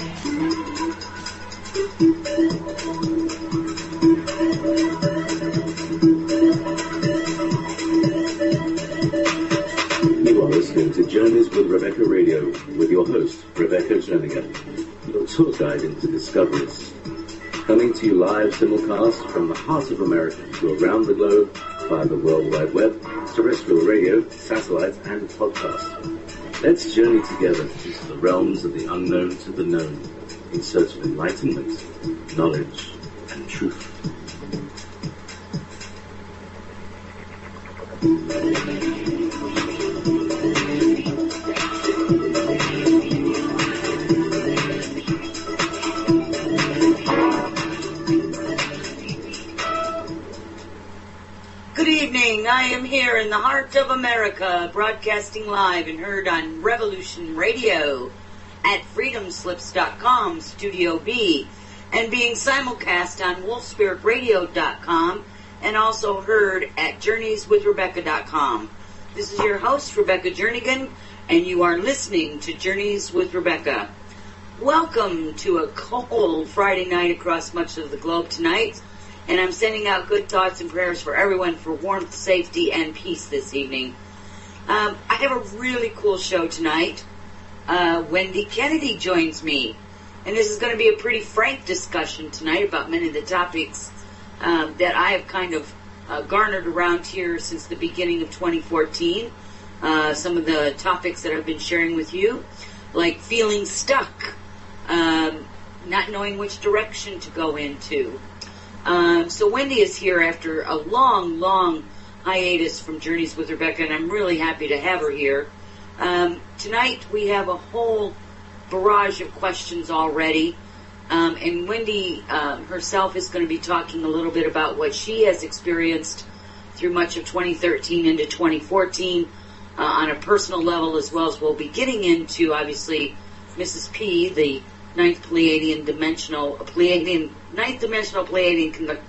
You are listening to Journeys with Rebecca Radio with your host, Rebecca Jernigan, your tour guide into discoveries. Coming to you live simulcast from the heart of America to around the globe via the World Wide Web, terrestrial radio, satellite, and podcast. Let's journey together into the realms of the unknown to the known in search of enlightenment, knowledge, and truth. I am here in the heart of America, broadcasting live and heard on Revolution Radio at freedomslips.com, Studio B, and being simulcast on wolfspiritradio.com and also heard at journeyswithrebecca.com. This is your host, Rebecca Jernigan, and you are listening to Journeys with Rebecca. Welcome to a cold Friday night across much of the globe tonight. And I'm sending out good thoughts and prayers for everyone for warmth, safety, and peace this evening. I have a really cool show tonight. Wendy Kennedy joins me. And this is going to be a pretty frank discussion tonight about many of the topics that I have kind of garnered around here since the beginning of 2014. Some of the topics that I've been sharing with you, like feeling stuck, not knowing which direction to go into. So Wendy is here after a long hiatus from Journeys with Rebecca, and I'm really happy to have her here. Tonight we have a whole barrage of questions already, and Wendy herself is going to be talking a little bit about what she has experienced through much of 2013 into 2014 on a personal level, as well as we'll be getting into, obviously, Mrs. P, the ninth dimensional Pleiadian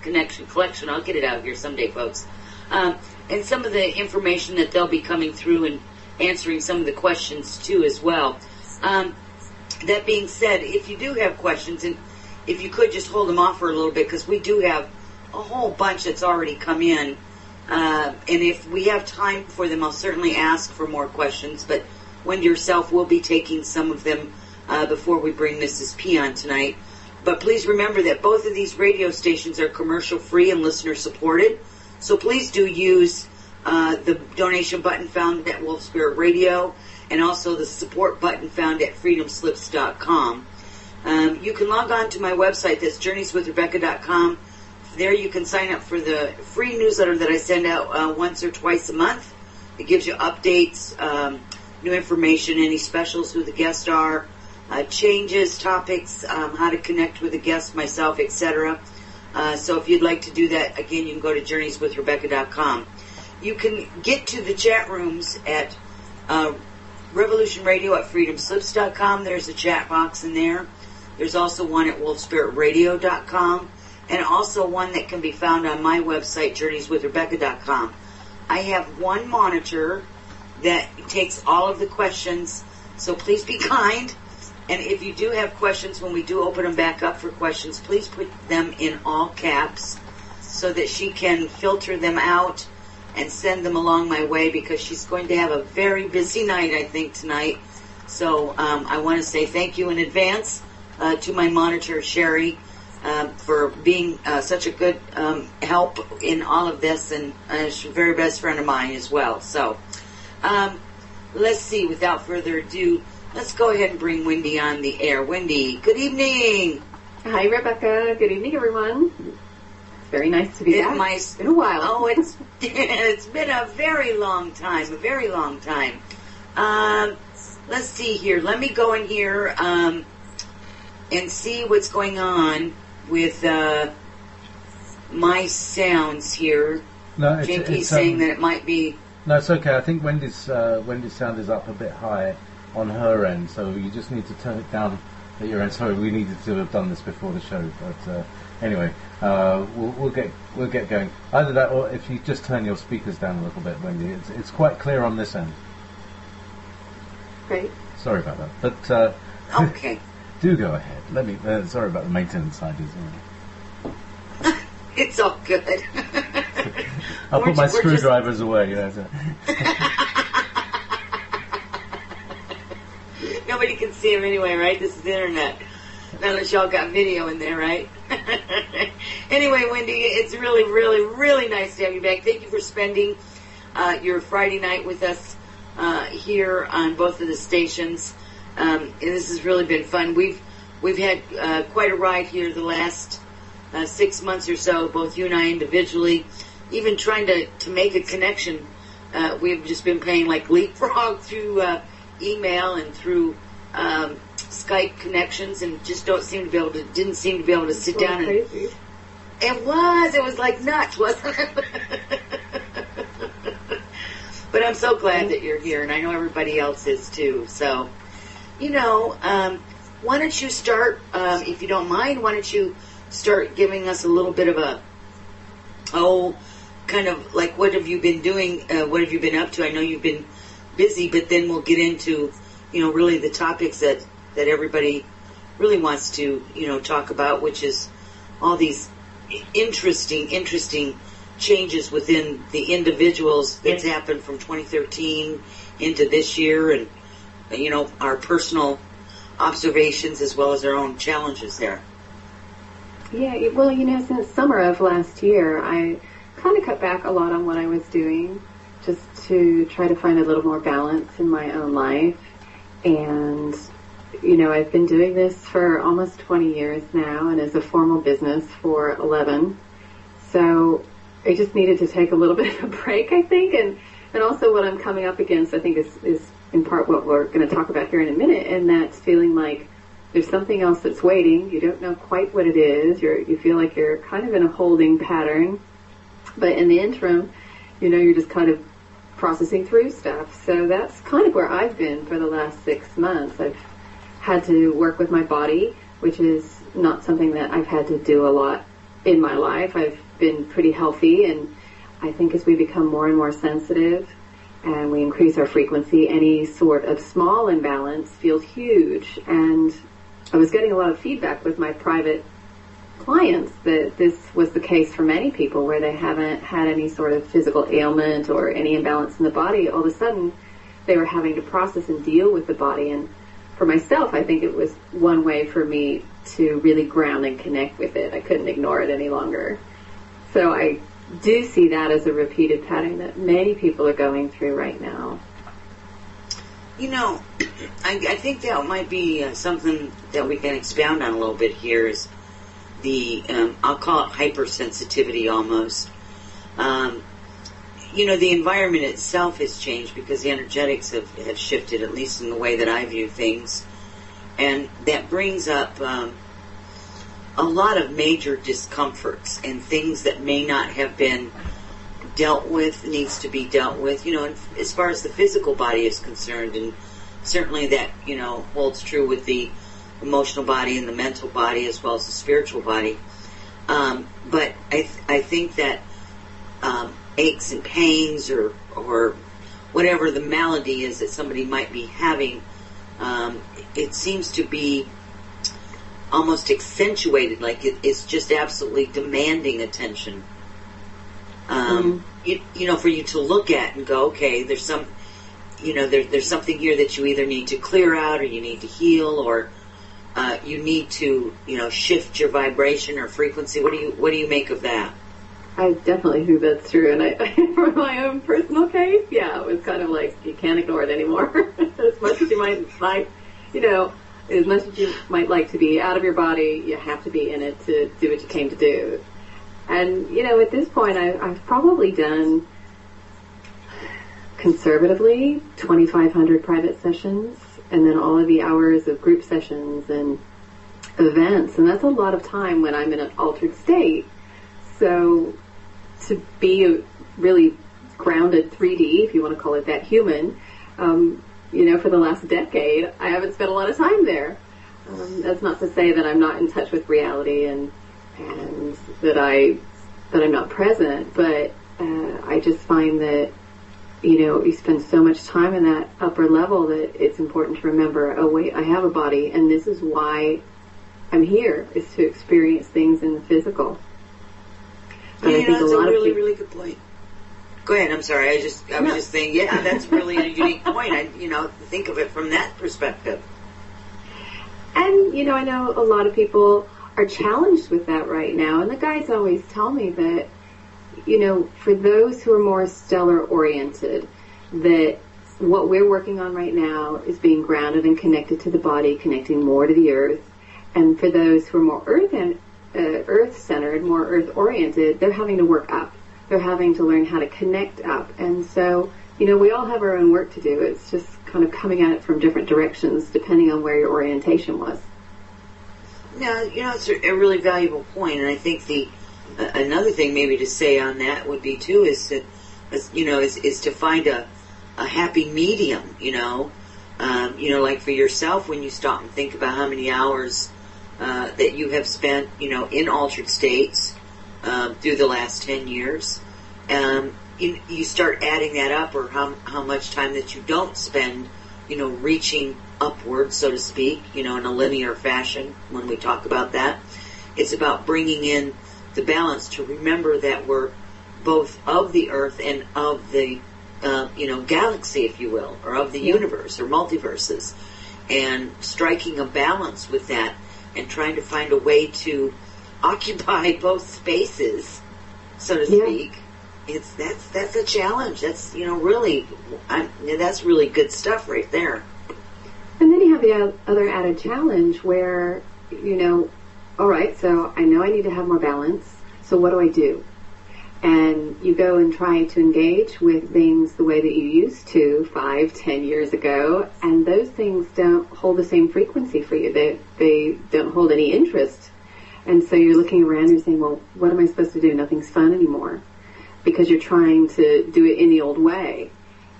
connection collection. I'll get it out here someday, folks. And some of the information that they'll be coming through and answering some of the questions too as well. That being said, if you do have questions, and if you could just hold them off for a little bit, because we do have a whole bunch that's already come in. And if we have time for them, I'll certainly ask for more questions. But Wendy herself will be taking some of them before we bring Mrs. P on tonight. But please remember that both of these radio stations are commercial free and listener supported. So please do use the donation button found at Wolf Spirit Radio and also the support button found at freedomslips.com. You can log on to my website, that's journeyswithrebecca.com. There you can sign up for the free newsletter that I send out once or twice a month. It gives you updates, new information, any specials, who the guests are, changes, topics, how to connect with a guest, myself, etc. So if you'd like to do that, again, you can go to journeyswithrebecca.com. You can get to the chat rooms at Revolution Radio at freedomslips.com. There's a chat box in there. There's also one at wolfspiritradio.com, and also one that can be found on my website, journeyswithrebecca.com. I have one monitor that takes all of the questions, so please be kind. And if you do have questions, when we do open them back up for questions, please put them in all caps so that she can filter them out and send them along my way, because she's going to have a very busy night, I think, tonight. So I want to say thank you in advance to my monitor, Sherry, for being such a good help in all of this, and she's a very best friend of mine as well. So let's see, without further ado, let's go ahead and bring Wendy on the air. Wendy, good evening. Hi, Rebecca. Good evening, everyone. It's very nice to be back. It's been a while. Oh, it's been a very long time, let's see here. Let me go in here and see what's going on with my sounds here. No, JP's saying that it might be... No, it's okay. I think Wendy's sound is up a bit high on her end, so you just need to turn it down at your end. Sorry, we needed to have done this before the show, but anyway, we'll get going. Either that, or if you just turn your speakers down a little bit, Wendy, it's quite clear on this end. Great. Sorry about that, but okay. do go ahead. Let me. Sorry about the maintenance side as well. It's all good. I'll put my screwdrivers away. You know, so. Nobody can see them anyway, right? This is the internet. Not unless y'all got video in there, right? Anyway, Wendy, it's really, really, really nice to have you back. Thank you for spending your Friday night with us here on both of the stations. And this has really been fun. We've had quite a ride here the last 6 months or so, both you and I individually, even trying to make a connection. We've just been playing like leapfrog through email and through Skype connections, and just didn't seem to be able to sit down. Crazy. It was like nuts, wasn't it? But I'm so glad that you're here, and I know everybody else is too. So, why don't you start, if you don't mind, why don't you start giving us a little bit of kind of like, what have you been doing, what have you been up to? I know you've been busy, but then we'll get into, really the topics that everybody really wants to, talk about, which is all these interesting changes within the individuals that's happened from 2013 into this year, and, our personal observations as well as our own challenges there. Yeah, well, since summer of last year, I kind of cut back a lot on what I was doing just to try to find a little more balance in my own life. And, I've been doing this for almost 20 years now, and as a formal business for 11. So I just needed to take a little bit of a break, I think. And also what I'm coming up against, I think, is in part what we're going to talk about here in a minute, and that's feeling like there's something else that's waiting. You don't know quite what it is. You feel like you're kind of in a holding pattern. But in the interim, you're just kind of processing through stuff. So that's kind of where I've been for the last 6 months. I've had to work with my body, which is not something that I've had to do a lot in my life. I've been pretty healthy, and I think as we become more and more sensitive and we increase our frequency, any sort of small imbalance feels huge. And I was getting a lot of feedback with my private clients that this was the case for many people, where they haven't had any sort of physical ailment or any imbalance in the body. All of a sudden, they were having to process and deal with the body. And for myself, I think it was one way for me to really ground and connect with it. I couldn't ignore it any longer. So I do see that as a repeated pattern that many people are going through right now. I think that might be something that we can expound on a little bit here, is the, I'll call it hypersensitivity almost. The environment itself has changed because the energetics have shifted, at least in the way that I view things. And that brings up a lot of major discomforts and things that may not have been dealt with, needs to be dealt with, as far as the physical body is concerned. And certainly that, holds true with the emotional body and the mental body as well as the spiritual body. But I think that aches and pains or whatever the malady is that somebody might be having, it seems to be almost accentuated, like it's just absolutely demanding attention. For you to look at and go, okay, there's there's something here that you either need to clear out, or you need to heal, or you need to, shift your vibration or frequency. What do you make of that? I definitely think that's true, and for my own personal case, it was kind of like you can't ignore it anymore. As much as you might like, as much as you might like to be out of your body, you have to be in it to do what you came to do. And at this point, I've probably done conservatively 2,500 private sessions, and then all of the hours of group sessions and events, and that's a lot of time when I'm in an altered state. So to be really grounded 3D, if you want to call it that, human, for the last decade, I haven't spent a lot of time there. That's not to say that I'm not in touch with reality and that I'm not present, but I just find that you spend so much time in that upper level that it's important to remember, oh wait, I have a body, and this is why I'm here, is to experience things in the physical. But I think that's a really good point. Go ahead. I'm sorry. I was just saying, yeah, that's really a unique point. Think of it from that perspective. And I know a lot of people are challenged with that right now, and the guys always tell me that, for those who are more stellar oriented, that what we're working on right now is being grounded and connected to the body, connecting more to the earth. And for those who are more earth-centered, more earth-oriented, they're having to work up. They're having to learn how to connect up. And so, we all have our own work to do. It's just kind of coming at it from different directions, depending on where your orientation was. Now, it's a really valuable point, and I think another thing maybe to say on that would be too is to find a happy medium. Like for yourself, when you stop and think about how many hours that you have spent, in altered states through the last 10 years, you start adding that up, or how much time that you don't spend, reaching upward, so to speak, in a linear fashion. When we talk about that, it's about bringing in the balance to remember that we're both of the earth and of the galaxy, if you will, or of the universe or multiverses, and striking a balance with that and trying to find a way to occupy both spaces, so to speak. That's a challenge. That's that's really good stuff right there. And then you have the other added challenge where all right, so I know I need to have more balance, so what do I do? And you go and try to engage with things the way that you used to 5-10 years ago, and those things don't hold the same frequency for you. They don't hold any interest. And so you're looking around and you're saying, well, what am I supposed to do? Nothing's fun anymore, because you're trying to do it in the old way.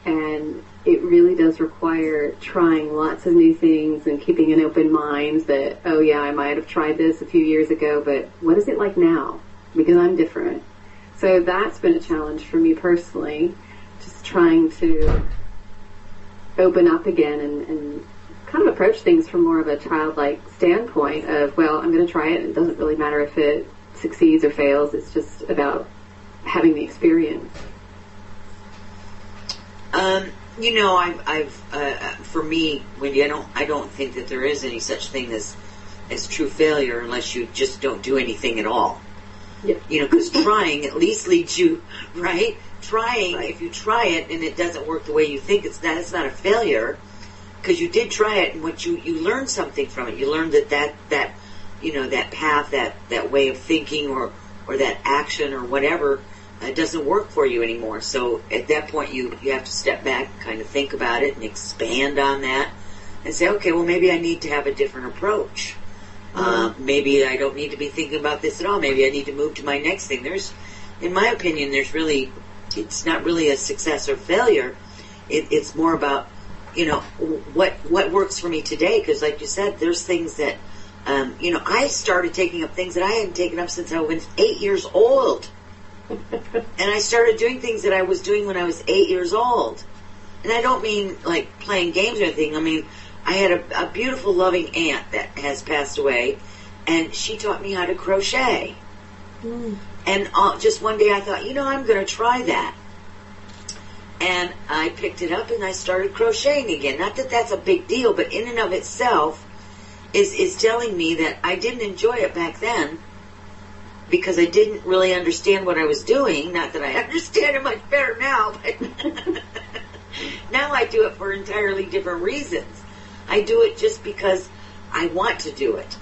And it really does require trying lots of new things and keeping an open mind that, oh yeah, I might have tried this a few years ago, but what is it like now? Because I'm different. So that's been a challenge for me personally, just trying to open up again and kind of approach things from more of a childlike standpoint of, well, I'm going to try it, and it doesn't really matter if it succeeds or fails. It's just about having the experience. For me, Wendy, I don't think that there is any such thing as true failure unless you just don't do anything at all. Yeah. Because trying at least leads you, right? Trying, if you try it and it doesn't work the way you think it's not a failure, because you did try it, and what you learned something from it. You learned that path, that way of thinking or that action or whatever doesn't work for you anymore. So at that point, you have to step back and kind of think about it and expand on that and say, okay, well, maybe I need to have a different approach. Maybe I don't need to be thinking about this at all. Maybe I need to move to my next thing. In my opinion, it's not really a success or failure. It's more about, what works for me today. Because like you said, there's things that, I started taking up things that I hadn't taken up since I was 8 years old. And I started doing things that I was doing when I was 8 years old. And I don't mean like playing games or anything. I mean, I had a beautiful, loving aunt that has passed away, and she taught me how to crochet. And just one day I thought, I'm going to try that. And I picked it up and I started crocheting again. Not that that's a big deal, but in and of itself is telling me that I didn't enjoy it back then because I didn't really understand what I was doing. Not that I understand it much better now, but now I do it for entirely different reasons. I do it just because I want to do it.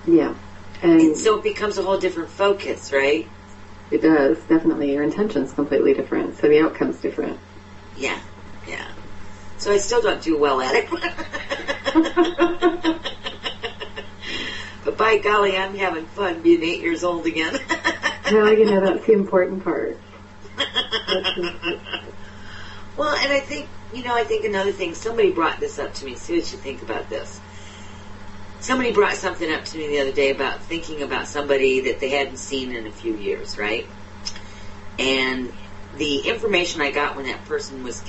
Yeah. And so it becomes a whole different focus, right? It does, definitely. Your intention's completely different, so the outcome's different. Yeah. So I still don't do well at it. But by golly, I'm having fun being 8 years old again. Well, that's the important part. Well, and I think another thing, somebody brought this up to me. See what you think about this. Somebody brought something up to me the other day about thinking about somebody that they hadn't seen in a few years, right? And the information I got when that person was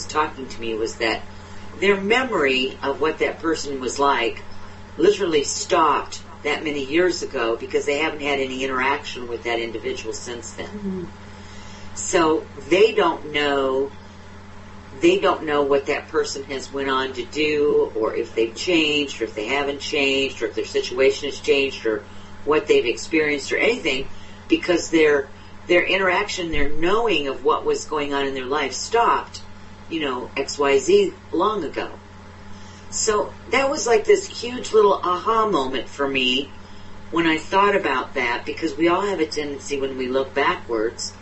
talking to me was that their memory of what that person was like literally stopped that many years ago because they haven't had any interaction with that individual since then. Mm-hmm. So they don't know what that person has went on to do, or if they've changed, or if they haven't changed, or if their situation has changed, or what they've experienced, or anything, because their interaction, their knowing of what was going on in their life stopped, XYZ long ago. So that was like this huge little aha moment for me when I thought about that, because we all have a tendency when we look backwards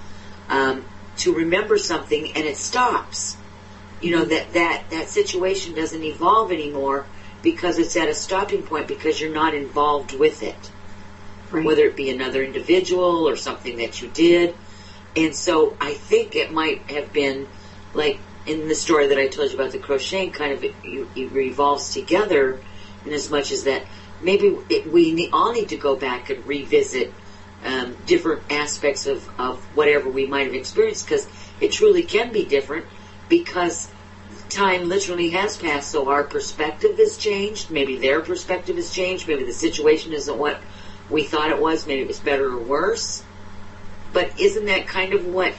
to remember something and it stops. That situation doesn't evolve anymore because it's at a stopping point because you're not involved with it. Right. Whether it be another individual or something that you did. And so I think it might have been like in the story that I told you about the crocheting, kind of it revolves together in as much as that maybe we all need to go back and revisit different aspects of whatever we might have experienced, because it truly can be different because time literally has passed, so our perspective has changed, maybe their perspective has changed, maybe the situation isn't what we thought it was, maybe it was better or worse. But isn't that kind of what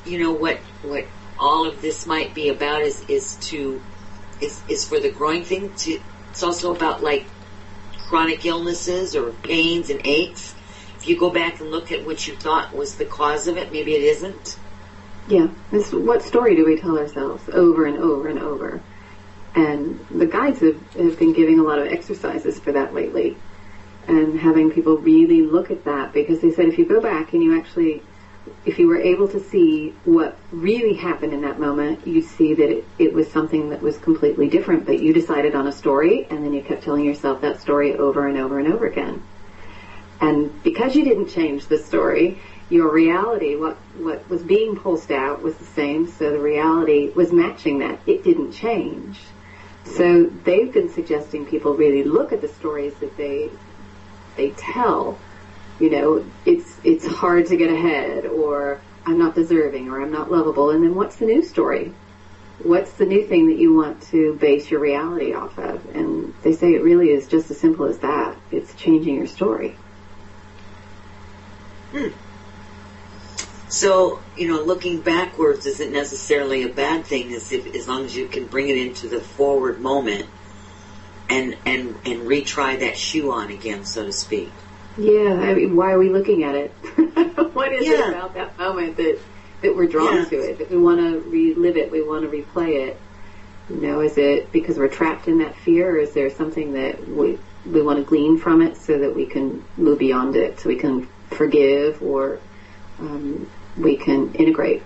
what all of this might be about is for the growing thing to, it's also about like chronic illnesses or pains and aches. If you go back and look at what you thought was the cause of it, maybe it isn't. Yeah. What story do we tell ourselves over and over and over? And the guides have been giving a lot of exercises for that lately, and having people really look at that, because they said if you go back and if you were able to see what really happened in that moment, you'd see that it was something that was completely different, but you decided on a story, and then you kept telling yourself that story over and over and over again. And because you didn't change the story, your reality, what was being pulsed out was the same, so the reality was matching that. It didn't change. So they've been suggesting people really look at the stories that they tell. It's hard to get ahead, or I'm not deserving, or I'm not lovable. And then what's the new story? What's the new thing that you want to base your reality off of? And they say it really is just as simple as that. It's changing your story. So, looking backwards isn't necessarily a bad thing, as long as you can bring it into the forward moment and retry that shoe on again, so to speak. Yeah, I mean, why are we looking at it? What is it about that moment that we're drawn to it, that we want to relive it, we want to replay it? Is it because we're trapped in that fear, or is there something that we want to glean from it so that we can move beyond it, so we can forgive, or we can integrate?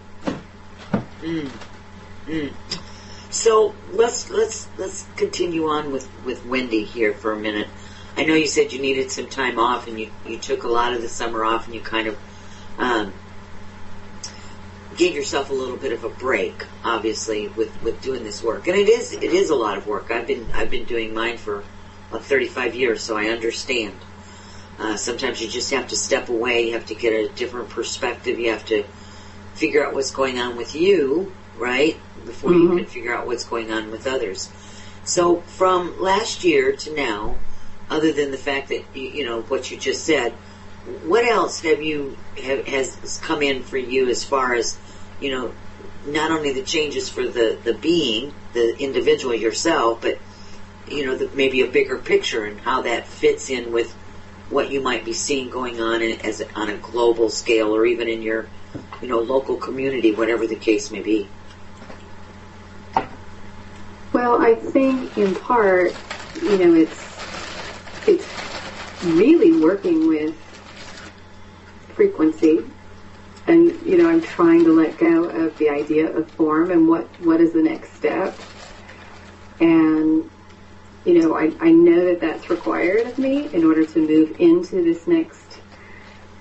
So let's continue on with Wendy here for a minute. I know you said you needed some time off, and you took a lot of the summer off, and you kind of gave yourself a little bit of a break, obviously, with doing this work. And it is a lot of work. I've been doing mine for about 35 years, so I understand. Sometimes you just have to step away. You have to get a different perspective. You have to figure out what's going on with you, right, before you can figure out what's going on with others. So from last year to now, other than the fact that, what you just said, what else has come in for you as far as, not only the changes for the being, the individual yourself, but, maybe a bigger picture and how that fits in with what you might be seeing going on on a global scale, or even in your, local community, whatever the case may be? Well, I think in part, it's really working with frequency, and I'm trying to let go of the idea of form and what is the next step. And I know that that's required of me in order to move into this next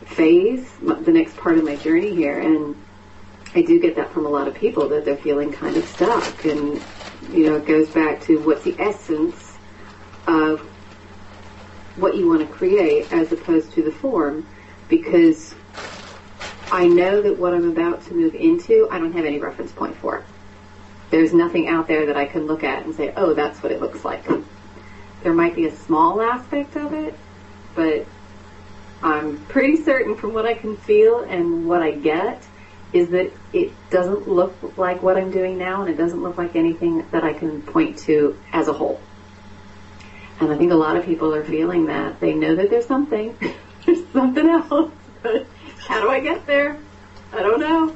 phase, the next part of my journey here. And I do get that from a lot of people, that they're feeling kind of stuck. And it goes back to what's the essence of what you want to create as opposed to the form, because I know that what I'm about to move into, I don't have any reference point for. There's nothing out there that I can look at and say, oh, that's what it looks like. There might be a small aspect of it, but I'm pretty certain from what I can feel and what I get is that it doesn't look like what I'm doing now, and it doesn't look like anything that I can point to as a whole. And I think a lot of people are feeling that. They know that there's something. There's something else. But how do I get there? I don't know.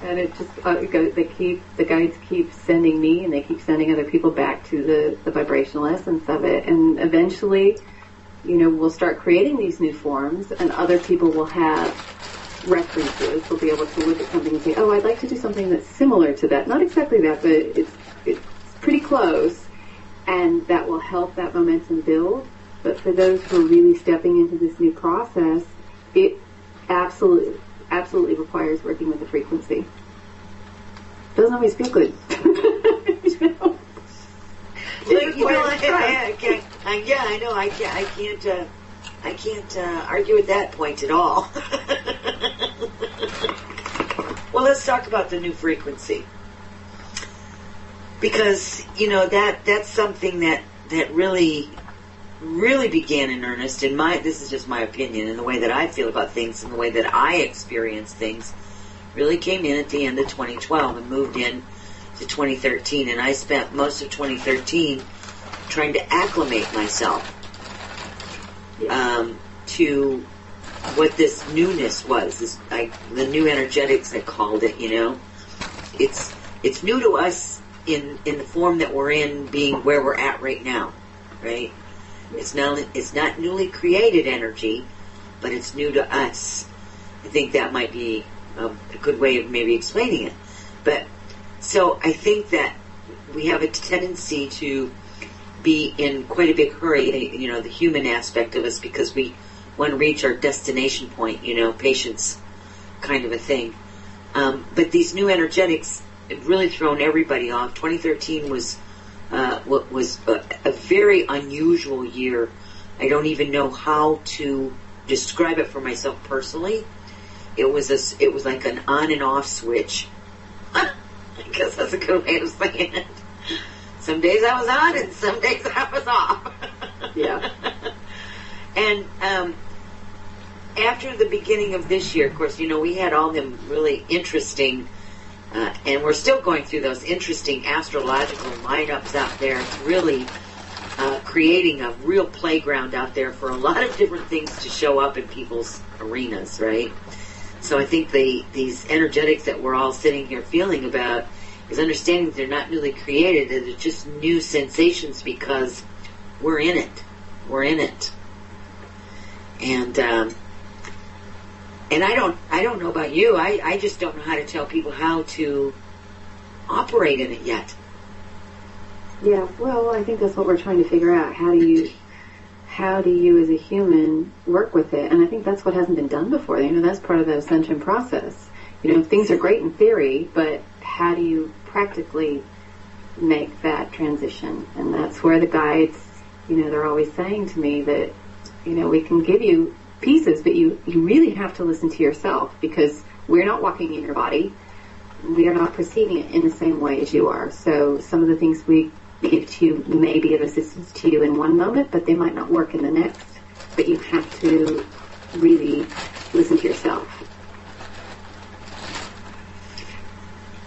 And it just, the guides keep sending me, and they keep sending other people back to the vibrational essence of it. And eventually, we'll start creating these new forms, and other people will have references. They'll be able to look at something and say, oh, I'd like to do something that's similar to that. Not exactly that, but it's pretty close. And that will help that momentum build. But for those who are really stepping into this new process, it absolutely requires working with the frequency. Doesn't always feel good. I know. I can't argue with that point at all. Well, let's talk about the new frequency, because that's something that really began in earnest. This is just my opinion, and the way that I feel about things and the way that I experience things really came in at the end of 2012 and moved in to 2013. And I spent most of 2013 trying to acclimate myself to what this newness was. The new energetics, I called it. It's new to us in the form that we're in, being where we're at right now, right? It's not newly created energy, but it's new to us. I think that might be a good way of maybe explaining it. But so I think that we have a tendency to be in quite a big hurry, the human aspect of us, because we want to reach our destination point, patience kind of a thing. But these new energetics have really thrown everybody off. 2013 was a very unusual year. I don't even know how to describe it for myself personally. It was like an on and off switch. I guess that's a good way of saying it. Some days I was on and some days I was off. Yeah. And after the beginning of this year, of course, we had all them really interesting, and we're still going through those interesting astrological lineups out there. It's really creating a real playground out there for a lot of different things to show up in people's arenas, right? So I think these energetics that we're all sitting here feeling about is understanding that they're not newly created, that they're just new sensations because we're in it. We're in it. And I don't know about you. I just don't know how to tell people how to operate in it yet. Yeah, well, I think that's what we're trying to figure out. How do you as a human work with it? And I think that's what hasn't been done before. That's part of the ascension process. Things are great in theory, but how do you practically make that transition? And that's where the guides, they're always saying to me that, we can give you pieces, but you really have to listen to yourself, because we're not walking in your body. We are not perceiving it in the same way as you are. So some of the things we give to you may be of assistance to you in one moment, but they might not work in the next. But you have to really listen to yourself.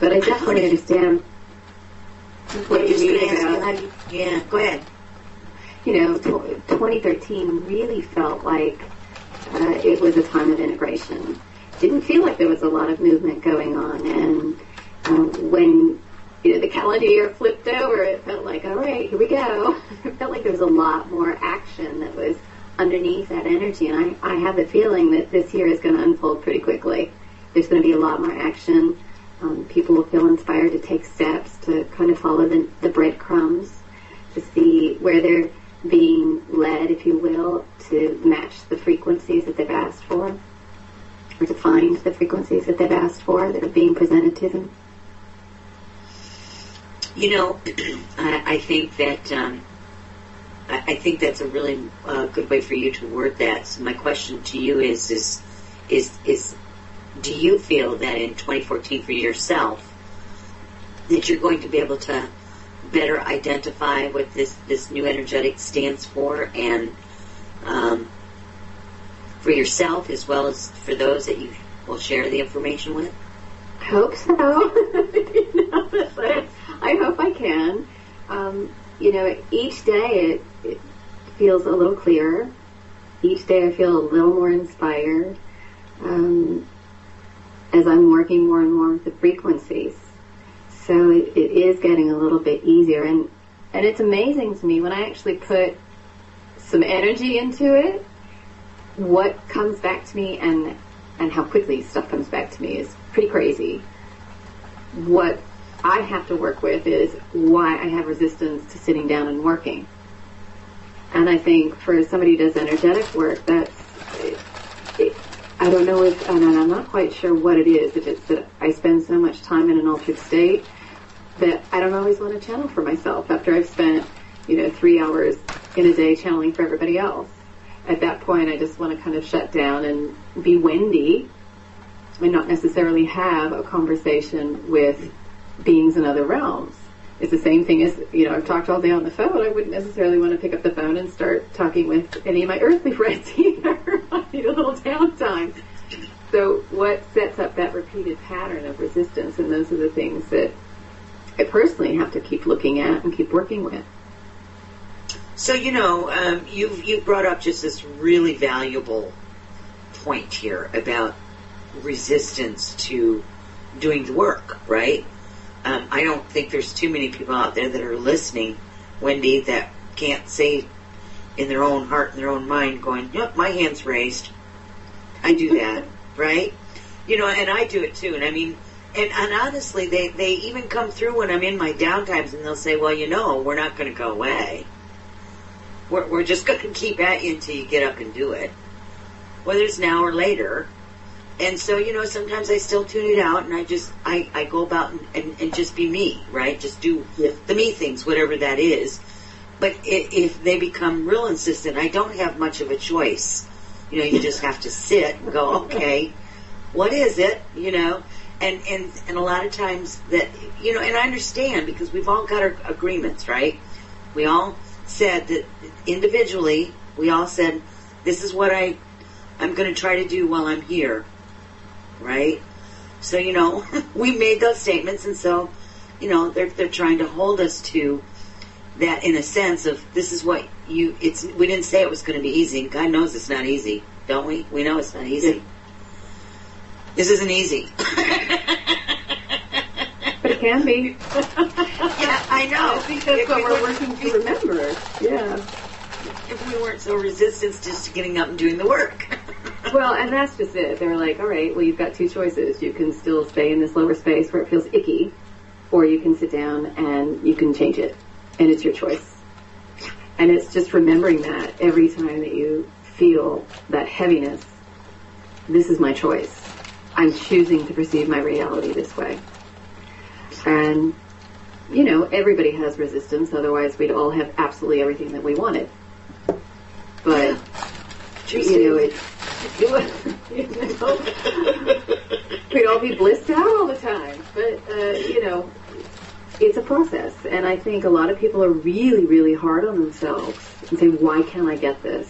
But I definitely understand what you mean about. Yeah, go ahead. 2013 really felt like it was a time of integration. Didn't feel like there was a lot of movement going on, and when the calendar year flipped over, it felt like, all right, here we go. It felt like there was a lot more action that was underneath that energy, and I have the feeling that this year is going to unfold pretty quickly. There's going to be a lot more action. People will feel inspired to take steps, to kind of follow the breadcrumbs, to see where they're being led, if you will, to match the frequencies that they've asked for, or to find the frequencies that they've asked for that are being presented to them. I think that I think that's a really good way for you to word that. So my question to you is do you feel that in 2014 for yourself that you're going to be able to better identify what this new energetic stands for, and for yourself as well as for those that you will share the information with? I hope so. I hope I can. Each day it feels a little clearer. Each day I feel a little more inspired as I'm working more and more with the frequencies. So it is getting a little bit easier. And it's amazing to me when I actually put some energy into it, what comes back to me and how quickly stuff comes back to me is pretty crazy. What I have to work with is why I have resistance to sitting down and working. And I think for somebody who does energetic work, I don't know if, and I'm not quite sure what it is, if it's that I spend so much time in an altered state that I don't always want to channel for myself after I've spent, 3 hours in a day channeling for everybody else. At that point, I just want to kind of shut down and be Wendy and not necessarily have a conversation with beings in other realms. It's the same thing as, I've talked all day on the phone. I wouldn't necessarily want to pick up the phone and start talking with any of my earthly friends either. I need a little downtime. So what sets up that repeated pattern of resistance? And those are the things that I personally have to keep looking at and keep working with. So, you've brought up just this really valuable point here about resistance to doing the work, right? I don't think there's too many people out there that are listening, Wendy, that can't say in their own heart and their own mind going, yep, my hand's raised. I do that, right? And I do it too. And I mean, and honestly, they even come through when I'm in my downtimes and they'll say, well, we're not going to go away. We're just going to keep at you until you get up and do it, whether it's now or later. And so, sometimes I still tune it out and I go about and just be me, right? Just do the me things, whatever that is. But if they become real insistent, I don't have much of a choice. You just have to sit and go, okay, what is it? And a lot of times that, and I understand because we've all got our agreements, right? We all said that individually, we all said, this is what I'm going to try to do while I'm here. Right? So, we made those statements, and so, they're trying to hold us to that in a sense of this is what we didn't say it was going to be easy. God knows it's not easy, don't we? We know it's not easy. Yeah. This isn't easy. But it can be. Yeah, I know. I think that's what we're working to remember. Yeah. If we weren't so resistant just to getting up and doing the work. Well, and that's just it. They're like, all right, well, you've got two choices. You can still stay in this lower space where it feels icky, or you can sit down and you can change it, and it's your choice. And it's just remembering that every time that you feel that heaviness, this is my choice. I'm choosing to perceive my reality this way. And, everybody has resistance, otherwise we'd all have absolutely everything that we wanted. But, we'd all be blissed out all the time. But, it's a process. And I think a lot of people are really, really hard on themselves and say, why can't I get this?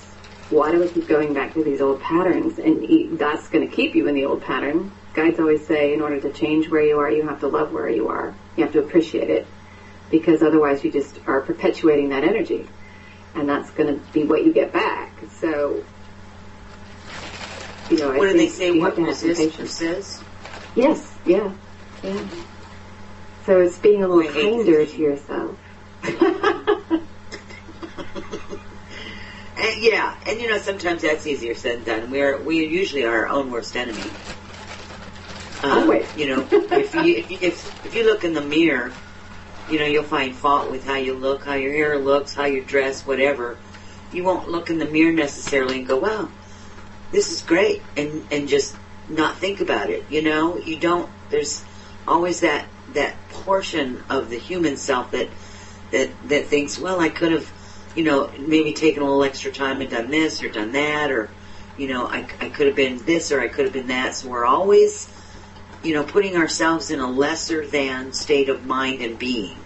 Why do I keep going back to these old patterns? And that's going to keep you in the old pattern. Guides always say, in order to change where you are, you have to love where you are. You have to appreciate it. Because otherwise you just are perpetuating that energy. And that's going to be what you get back. So, what do they say? What resistance says? Yes, yeah. So it's being a little kinder to yourself. And sometimes that's easier said than done. We usually are our own worst enemy. Always. If you look in the mirror, you'll find fault with how you look, how your hair looks, how you're dressed, whatever. You won't look in the mirror necessarily and go, wow, this is great, and just not think about it. You don't. There's always that portion of the human self that thinks, well, I could have, maybe taken a little extra time and done this or done that, or I could have been this or I could have been that. So we're always, putting ourselves in a lesser than state of mind and being.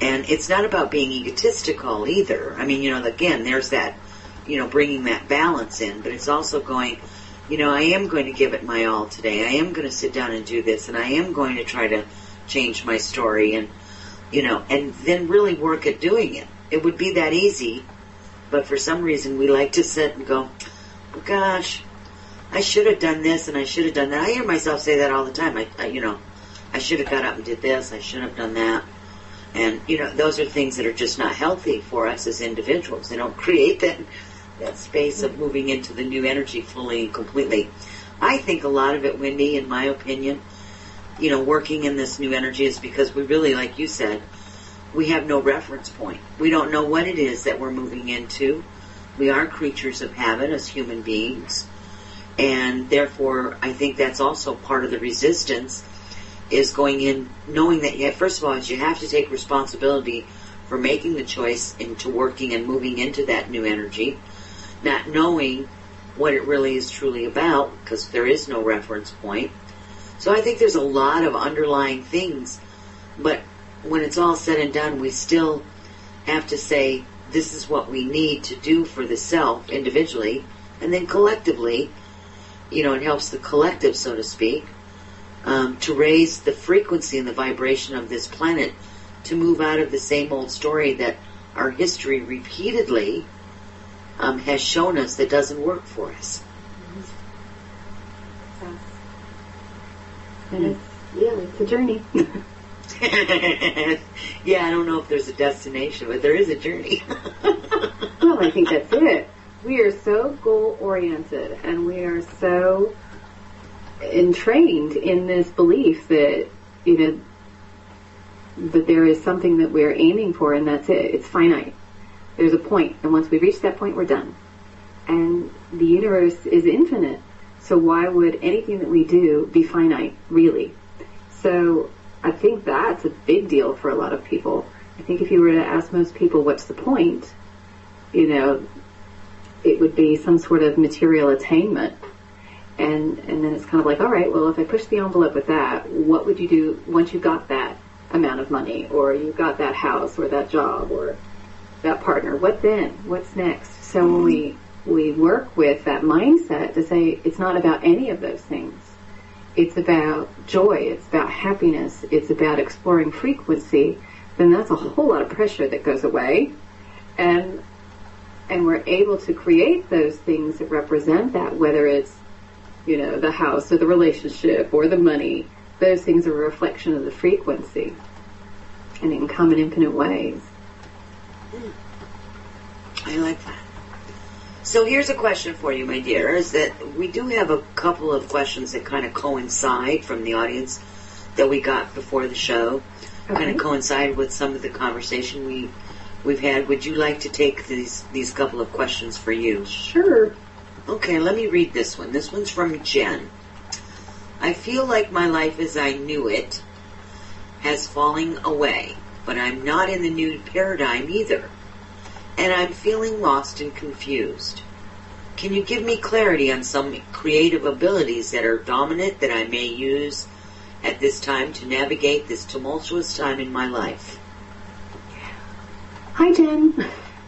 And it's not about being egotistical either. I mean, again, there's that, bringing that balance in, but it's also going, I am going to give it my all today. I am going to sit down and do this, and I am going to try to change my story, and, and then really work at doing it. It would be that easy, but for some reason we like to sit and go, oh, gosh, I should have done this and I should have done that. I hear myself say that all the time. I should have got up and did this. I should have done that. And, those are things that are just not healthy for us as individuals. They don't create that space of moving into the new energy fully and completely. I think a lot of it, Wendy, in my opinion, working in this new energy is because we really, like you said, we have no reference point. We don't know what it is that we're moving into. We are creatures of habit as human beings. And therefore, I think that's also part of the resistance, is going in knowing that, first of all, you have to take responsibility for making the choice into working and moving into that new energy, not knowing what it really is truly about, because there is no reference point. So I think there's a lot of underlying things, but when it's all said and done, we still have to say, this is what we need to do for the self individually, and then collectively, it helps the collective, so to speak, to raise the frequency and the vibration of this planet, to move out of the same old story that our history repeatedly has shown us that doesn't work for us. And it's a journey. Yeah, I don't know if there's a destination, but there is a journey. Well, I think that's it. We are so goal-oriented, and we are so entrained in this belief that, that there is something that we're aiming for, and that's it. It's finite. There's a point, and once we reach that point, we're done. And the universe is infinite, so why would anything that we do be finite, really? So I think that's a big deal for a lot of people. I think if you were to ask most people, what's the point? It would be some sort of material attainment. And then it's kind of like, all right, well, if I push the envelope with that, what would you do once you got that amount of money, or you got that house, or that job, or that partner? What then? What's next? So when we work with that mindset to say it's not about any of those things. It's about joy, it's about happiness, it's about exploring frequency, then that's a whole lot of pressure that goes away. And we're able to create those things that represent that, whether it's, the house or the relationship or the money. Those things are a reflection of the frequency, and it can come in infinite ways. I like that. So here's a question for you, my dear, is that we do have a couple of questions that kind of coincide from the audience that we got before the show, kind of coincide with some of the conversation we've had. Would you like to take these couple of questions for you? Sure. Okay, let me read this one. This one's from Jen. I feel like my life as I knew it has fallen away, but I'm not in the new paradigm either. And I'm feeling lost and confused. Can you give me clarity on some creative abilities that are dominant that I may use at this time to navigate this tumultuous time in my life? Hi, Jen.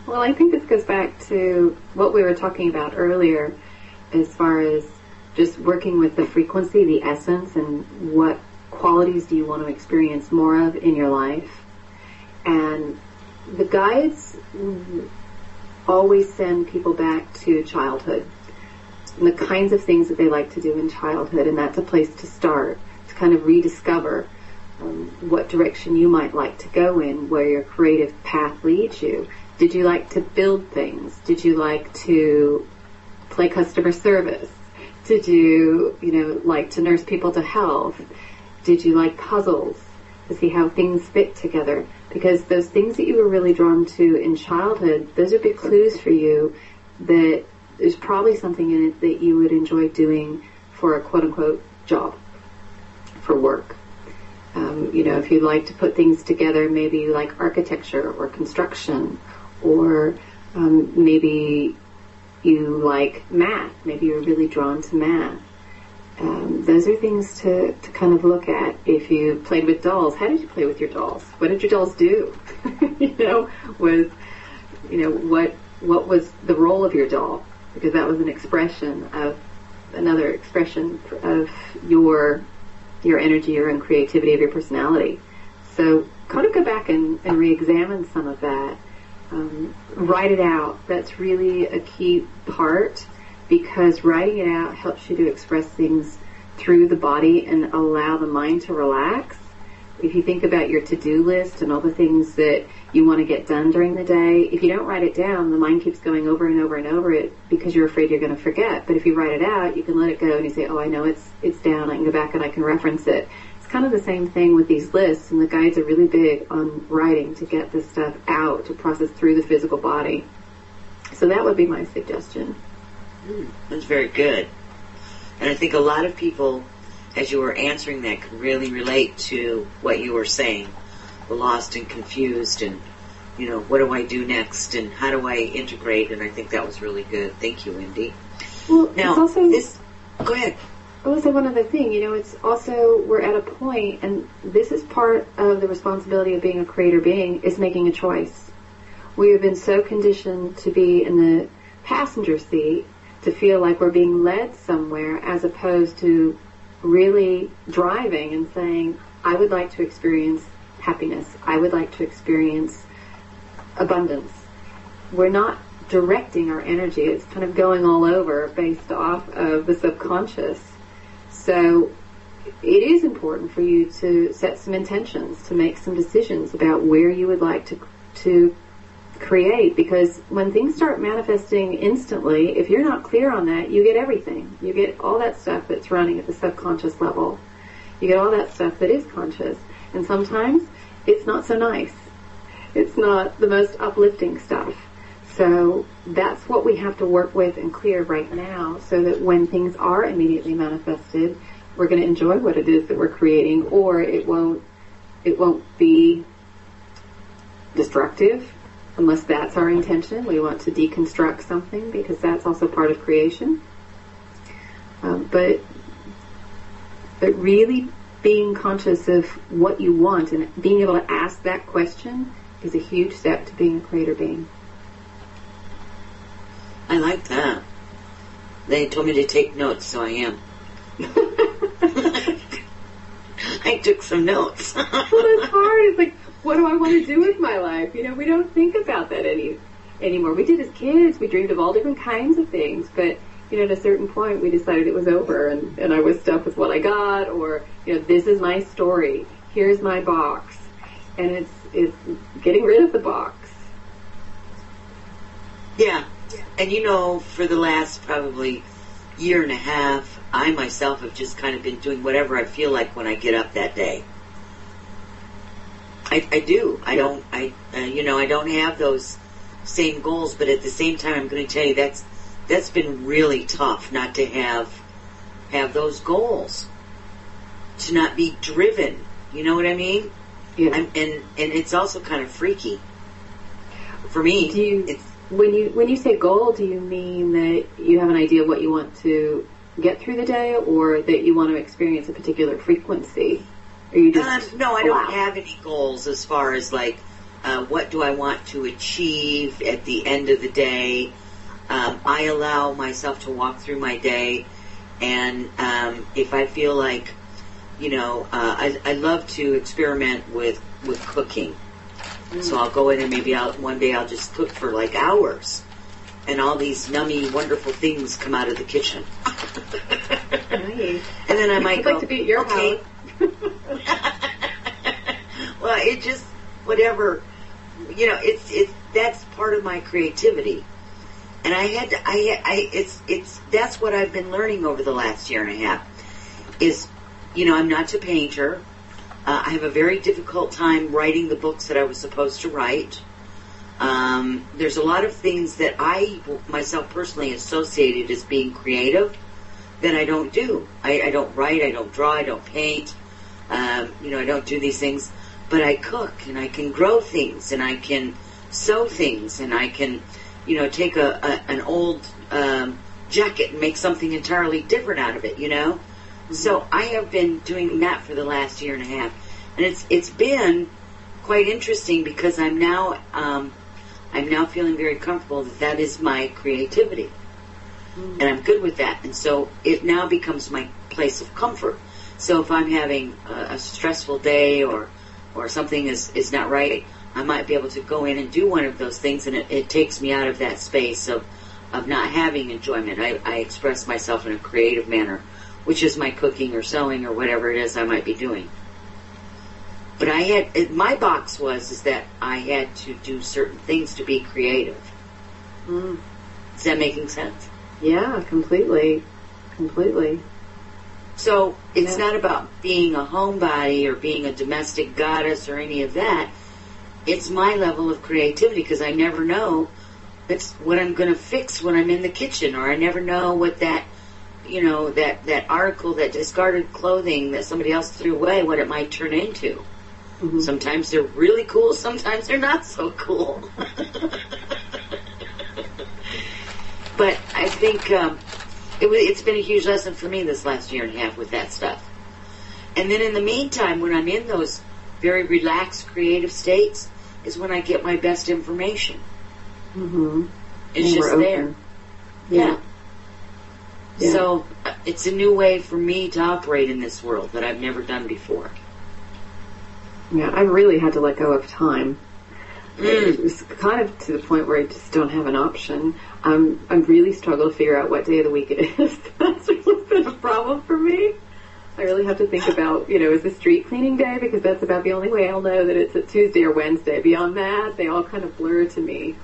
Well, I think this goes back to what we were talking about earlier as far as just working with the frequency, the essence, and what qualities do you want to experience more of in your life. And the guides always send people back to childhood and the kinds of things that they like to do in childhood, and that's a place to start, to kind of rediscover what direction you might like to go in, where your creative path leads you. Did you like to build things? Did you like to play customer service? Did you, like to nurse people to health? Did you like puzzles to see how things fit together? Because those things that you were really drawn to in childhood, those are big clues for you that there's probably something in it that you would enjoy doing for a quote-unquote job, for work. If you like to put things together, maybe you like architecture or construction, or maybe you like math. Maybe you're really drawn to math. Those are things to kind of look at. If you played with dolls, how did you play with your dolls? What did your dolls do? What was the role of your doll? Because that was another expression of your energy, your own creativity, of your personality. So kind of go back and re-examine some of that. Write it out. That's really a key part, because writing it out helps you to express things through the body and allow the mind to relax. If you think about your to-do list and all the things that you want to get done during the day, if you don't write it down, the mind keeps going over and over and over it because you're afraid you're going to forget. But if you write it out, you can let it go and you say, oh, I know it's down. I can go back and I can reference it. It's kind of the same thing with these lists, and the guides are really big on writing to get this stuff out, to process through the physical body. So that would be my suggestion. That's very good. And I think a lot of people, as you were answering that, could really relate to what you were saying. The lost and confused, and, what do I do next, and how do I integrate? And I think that was really good. Thank you, Wendy. Well, now, it's also... Go ahead. Also, one other thing, it's also, we're at a point, and this is part of the responsibility of being a creator being, is making a choice. We have been so conditioned to be in the passenger seat, to feel like we're being led somewhere, as opposed to really driving and saying, I would like to experience happiness. I would like to experience abundance. We're not directing our energy. It's kind of going all over based off of the subconscious. So it is important for you to set some intentions, to make some decisions about where you would like to create, because when things start manifesting instantly, if you're not clear on that, you get everything. You get all that stuff that's running at the subconscious level. You get all that stuff that is conscious. And sometimes it's not so nice. It's not the most uplifting stuff. So that's what we have to work with and clear right now, so that when things are immediately manifested, we're going to enjoy what it is that we're creating, or it won't be destructive, unless that's our intention. We want to deconstruct something, because that's also part of creation. But really being conscious of what you want and being able to ask that question is a huge step to being a creator being. I like that. They told me to take notes, so I am. I took some notes. Well, it's hard. It's like, what do I want to do with my life? We don't think about that anymore. We did as kids. We dreamed of all different kinds of things, but at a certain point we decided it was over, and I was stuck with what I got, or this is my story. Here's my box, and it's getting rid of the box. Yeah. And for the last probably year and a half, I myself have just kind of been doing whatever I feel like when I get up that day. I do. I don't have those same goals, but at the same time, I'm going to tell you that's been really tough not to have those goals, to not be driven. You know what I mean? Yeah. And it's also kind of freaky for me. When you say goal, do you mean that you have an idea of what you want to get through the day, or that you want to experience a particular frequency? Or you just no, I don't have any goals as far as like what do I want to achieve at the end of the day. I allow myself to walk through my day, and if I feel like, I love to experiment with cooking. So I'll go in and maybe one day I'll just cook for like hours, and all these yummy, wonderful things come out of the kitchen. Nice. And then I might I'd go, like to be at your house. Well, it just, whatever, it's that's part of my creativity. And that's what I've been learning over the last year and a half, is, I'm not a painter. I have a very difficult time writing the books that I was supposed to write. There's a lot of things that I, myself personally, associated as being creative that I don't do. I don't write, I don't draw, I don't paint. I don't do these things. But I cook, and I can grow things, and I can sew things, and I can, take an old, jacket and make something entirely different out of it, you know? So I have been doing that for the last year and a half. And it's been quite interesting because I'm now feeling very comfortable that is my creativity. And I'm good with that. And so it now becomes my place of comfort. So if I'm having a stressful day or something is not right, I might be able to go in and do one of those things, and it takes me out of that space of not having enjoyment. I express myself in a creative manner, which is my cooking or sewing or whatever it is I might be doing. But my box is that I had to do certain things to be creative. Is that making sense? Yeah, completely. So it's not about being a homebody or being a domestic goddess or any of that. It's my level of creativity because I never know it's what I'm going to fix when I'm in the kitchen, or I never know what that, that article, that discarded clothing that somebody else threw away, what it might turn into. Mm-hmm. Sometimes they're really cool, sometimes they're not so cool. But I think it's been a huge lesson for me this last year and a half with that stuff. And then in the meantime, when I'm in those very relaxed, creative states, is when I get my best information. Mm-hmm. It's and just there. Yeah. So it's a new way for me to operate in this world that I've never done before. Yeah, I really had to let go of time. It was kind of to the point where I just don't have an option. I'm really struggle to figure out what day of the week it is. That's really been a problem for me. I really have to think about, is the street cleaning day? Because that's about the only way I'll know that it's a Tuesday or Wednesday. Beyond that, they all kind of blur to me.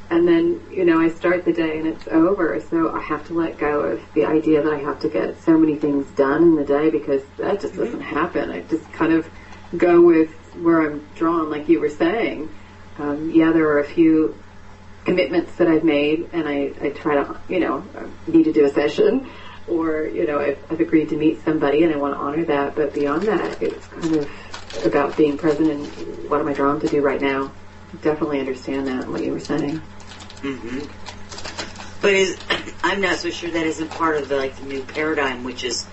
And then, I start the day and it's over. So I have to let go of the idea that I have to get so many things done in the day, because that just doesn't happen. I just kind of go with where I'm drawn, like you were saying. There are a few commitments that I've made, and I try to, need to do a session, or, I've agreed to meet somebody and I want to honor that. But beyond that, it's kind of about being present and what am I drawn to do right now. Definitely understand that, what you were saying. Mm-hmm. But I'm not so sure that isn't part of the new paradigm, which is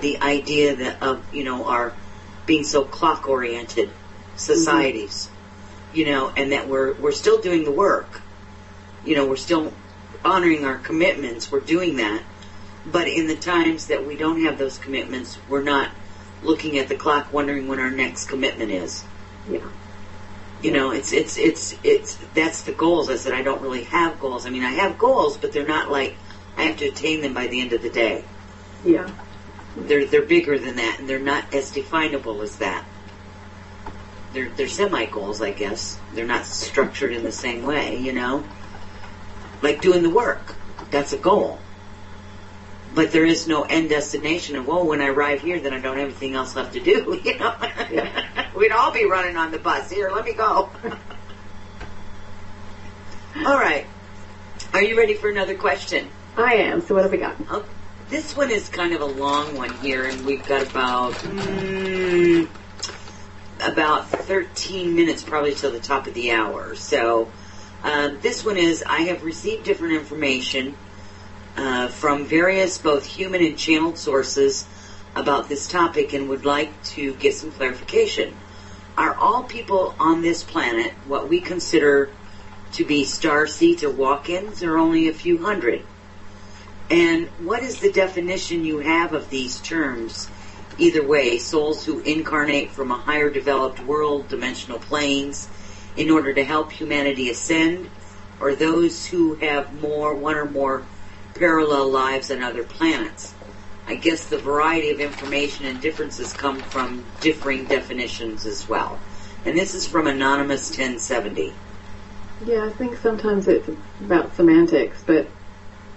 the idea of our being so clock-oriented societies, and that we're still doing the work. We're still honoring our commitments. We're doing that. But in the times that we don't have those commitments, we're not looking at the clock wondering when our next commitment is. Yeah. It's that's the goals. I said I don't really have goals. I mean, I have goals, but they're not like I have to attain them by the end of the day. Yeah. They're bigger than that, and they're not as definable as that. They're semi-goals, I guess. They're not structured in the same way, Like doing the work. That's a goal. But there is no end destination of, when I arrive here, then I don't have anything else left to do, Yeah. We'd all be running on the bus. Here, let me go. All right. Are you ready for another question? I am. So what have we got? Oh, this one is kind of a long one here, and we've got about 13 minutes probably till the top of the hour. So this one is, I have received different information from various both human and channeled sources about this topic and would like to get some clarification. Are all people on this planet what we consider to be star seeds or walk-ins, or only a few hundred? And what is the definition you have of these terms? Either way, souls who incarnate from a higher developed world, dimensional planes, in order to help humanity ascend, or those who have one or more parallel lives on other planets. I guess the variety of information and differences come from differing definitions as well. And this is from Anonymous 1070. Yeah, I think sometimes it's about semantics, but,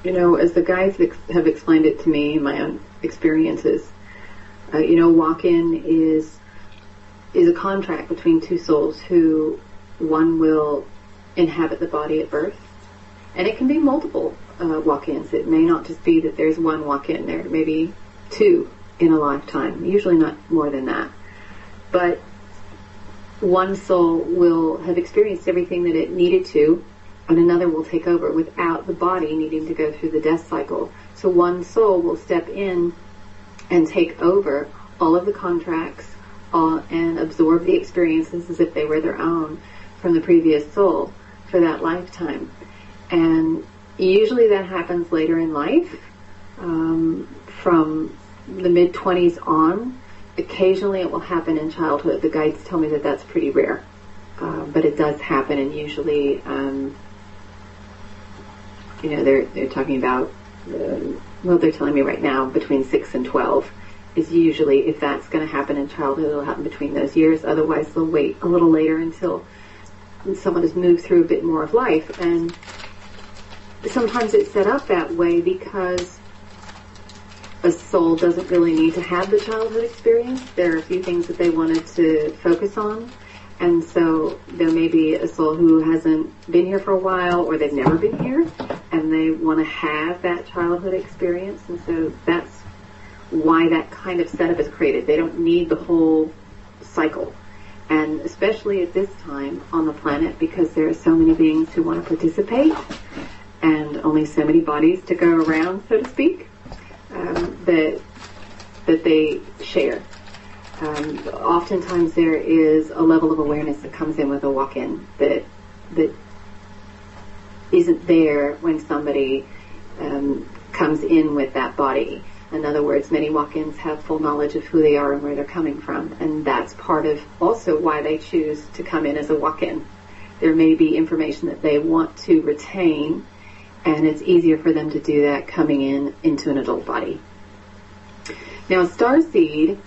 as the guys have explained it to me in my own experiences, walk-in is a contract between two souls who one will inhabit the body at birth. And it can be multiple walk-ins. It may not just be that there's one walk-in. There may be two in a lifetime, usually not more than that. But one soul will have experienced everything that it needed to and another will take over without the body needing to go through the death cycle. So one soul will step in and take over all of the contracts and absorb the experiences as if they were their own from the previous soul for that lifetime. And usually that happens later in life, from the mid-20s on. Occasionally it will happen in childhood. The guides tell me that that's pretty rare. But it does happen, and usually, they're talking about, they're telling me right now between 6 and 12 is usually, if that's going to happen in childhood, it'll happen between those years. Otherwise, they'll wait a little later until someone has moved through a bit more of life. And sometimes it's set up that way because a soul doesn't really need to have the childhood experience. There are a few things that they wanted to focus on. And so there may be a soul who hasn't been here for a while, or they've never been here, and they want to have that childhood experience. And so that's why that kind of setup is created. They don't need the whole cycle. And especially at this time on the planet, because there are so many beings who want to participate, and only so many bodies to go around, so to speak, that they share. Oftentimes there is a level of awareness that comes in with a walk-in that isn't there when somebody comes in with that body. In other words, many walk-ins have full knowledge of who they are and where they're coming from, and that's part of also why they choose to come in as a walk-in. There may be information that they want to retain, and it's easier for them to do that coming into an adult body. Now, starseed,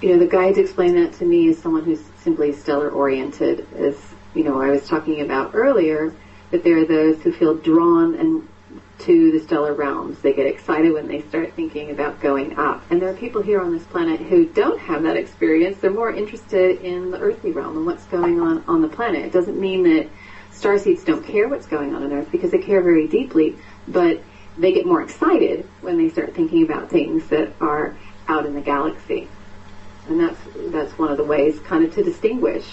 the guides explain that to me as someone who's simply stellar-oriented. As I was talking about earlier, that there are those who feel drawn to the stellar realms. They get excited when they start thinking about going up. And there are people here on this planet who don't have that experience. They're more interested in the earthly realm and what's going on the planet. It doesn't mean that starseeds don't care what's going on Earth, because they care very deeply, but they get more excited when they start thinking about things that are out in the galaxy. And that's one of the ways kind of to distinguish.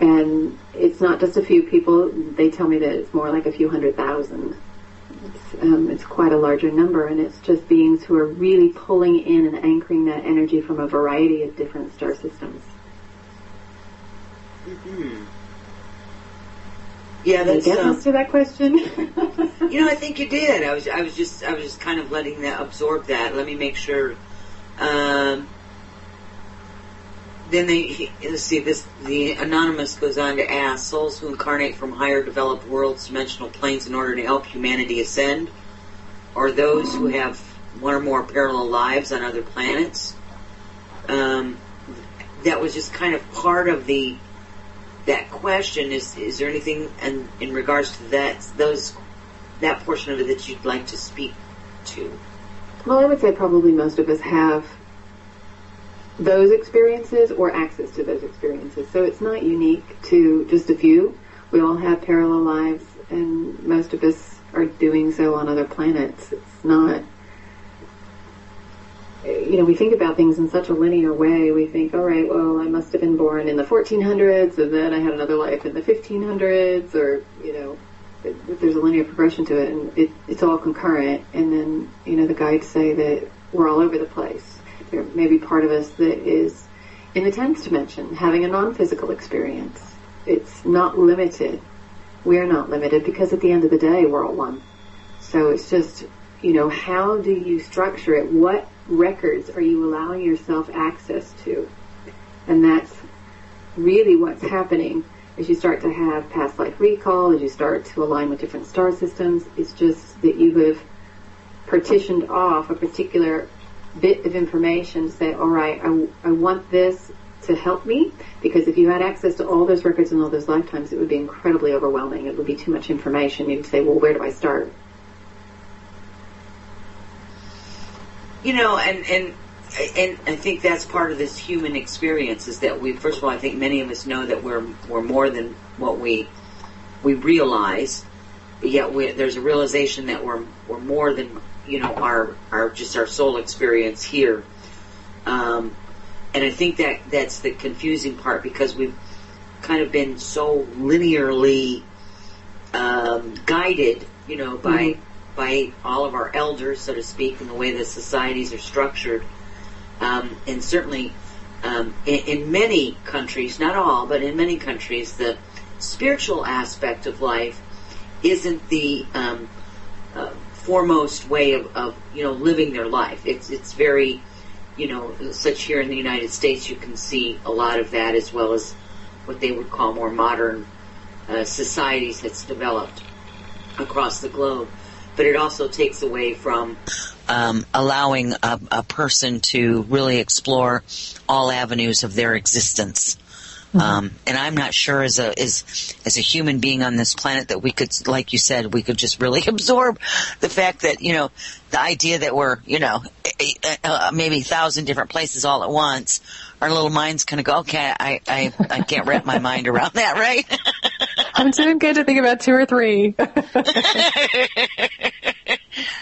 And it's not just a few people. They tell me that it's more like a few 100,000. It's quite a larger number, and it's just beings who are really pulling in and anchoring that energy from a variety of different star systems. Mm-hmm. Yeah, that's. Did I get answer that question? I think you did. I was just kind of letting that absorb that. Let me make sure. Then let's see. The anonymous goes on to ask: souls who incarnate from higher developed worlds, dimensional planes, in order to help humanity ascend, or those who have one or more parallel lives on other planets. That was just kind of part of that question. Is there anything in regards to that portion of it that you'd like to speak to? Well, I would say probably most of us have those experiences or access to those experiences. So it's not unique to just a few. We all have parallel lives, and most of us are doing so on other planets. It's not, we think about things in such a linear way. We think, all right, well, I must have been born in the 1400s, and then I had another life in the 1500s, or, there's a linear progression to it, and it's all concurrent. And then, the guides say that we're all over the place. There may be part of us that is in the 10th dimension, having a non-physical experience. It's not limited. We're not limited, because at the end of the day, we're all one. So it's just, how do you structure it? What records are you allowing yourself access to? And that's really what's happening as you start to have past life recall, as you start to align with different star systems. It's just that you have partitioned off a particular bit of information to say, all right, I want this to help me, because if you had access to all those records and all those lifetimes, it would be incredibly overwhelming. It would be too much information. You'd say, well, where do I start? And I think that's part of this human experience, is that first of all, I think many of us know that we're more than what we realize, but yet there's a realization that we're more than, our soul experience here. And I think that's the confusing part, because we've kind of been so linearly guided, by all of our elders, so to speak, in the way the societies are structured. And certainly in many countries, not all, but in many countries, the spiritual aspect of life isn't the foremost way of living their life. It's very, such here in the United States, you can see a lot of that, as well as what they would call more modern societies that's developed across the globe. But it also takes away from allowing a person to really explore all avenues of their existence. And I'm not sure as a human being on this planet that we could, like you said, we could just really absorb the fact that, the idea that we're, maybe 1,000 different places all at once, our little minds kind of go, okay, I can't wrap my mind around that, right? I'm doing good to think about 2 or 3.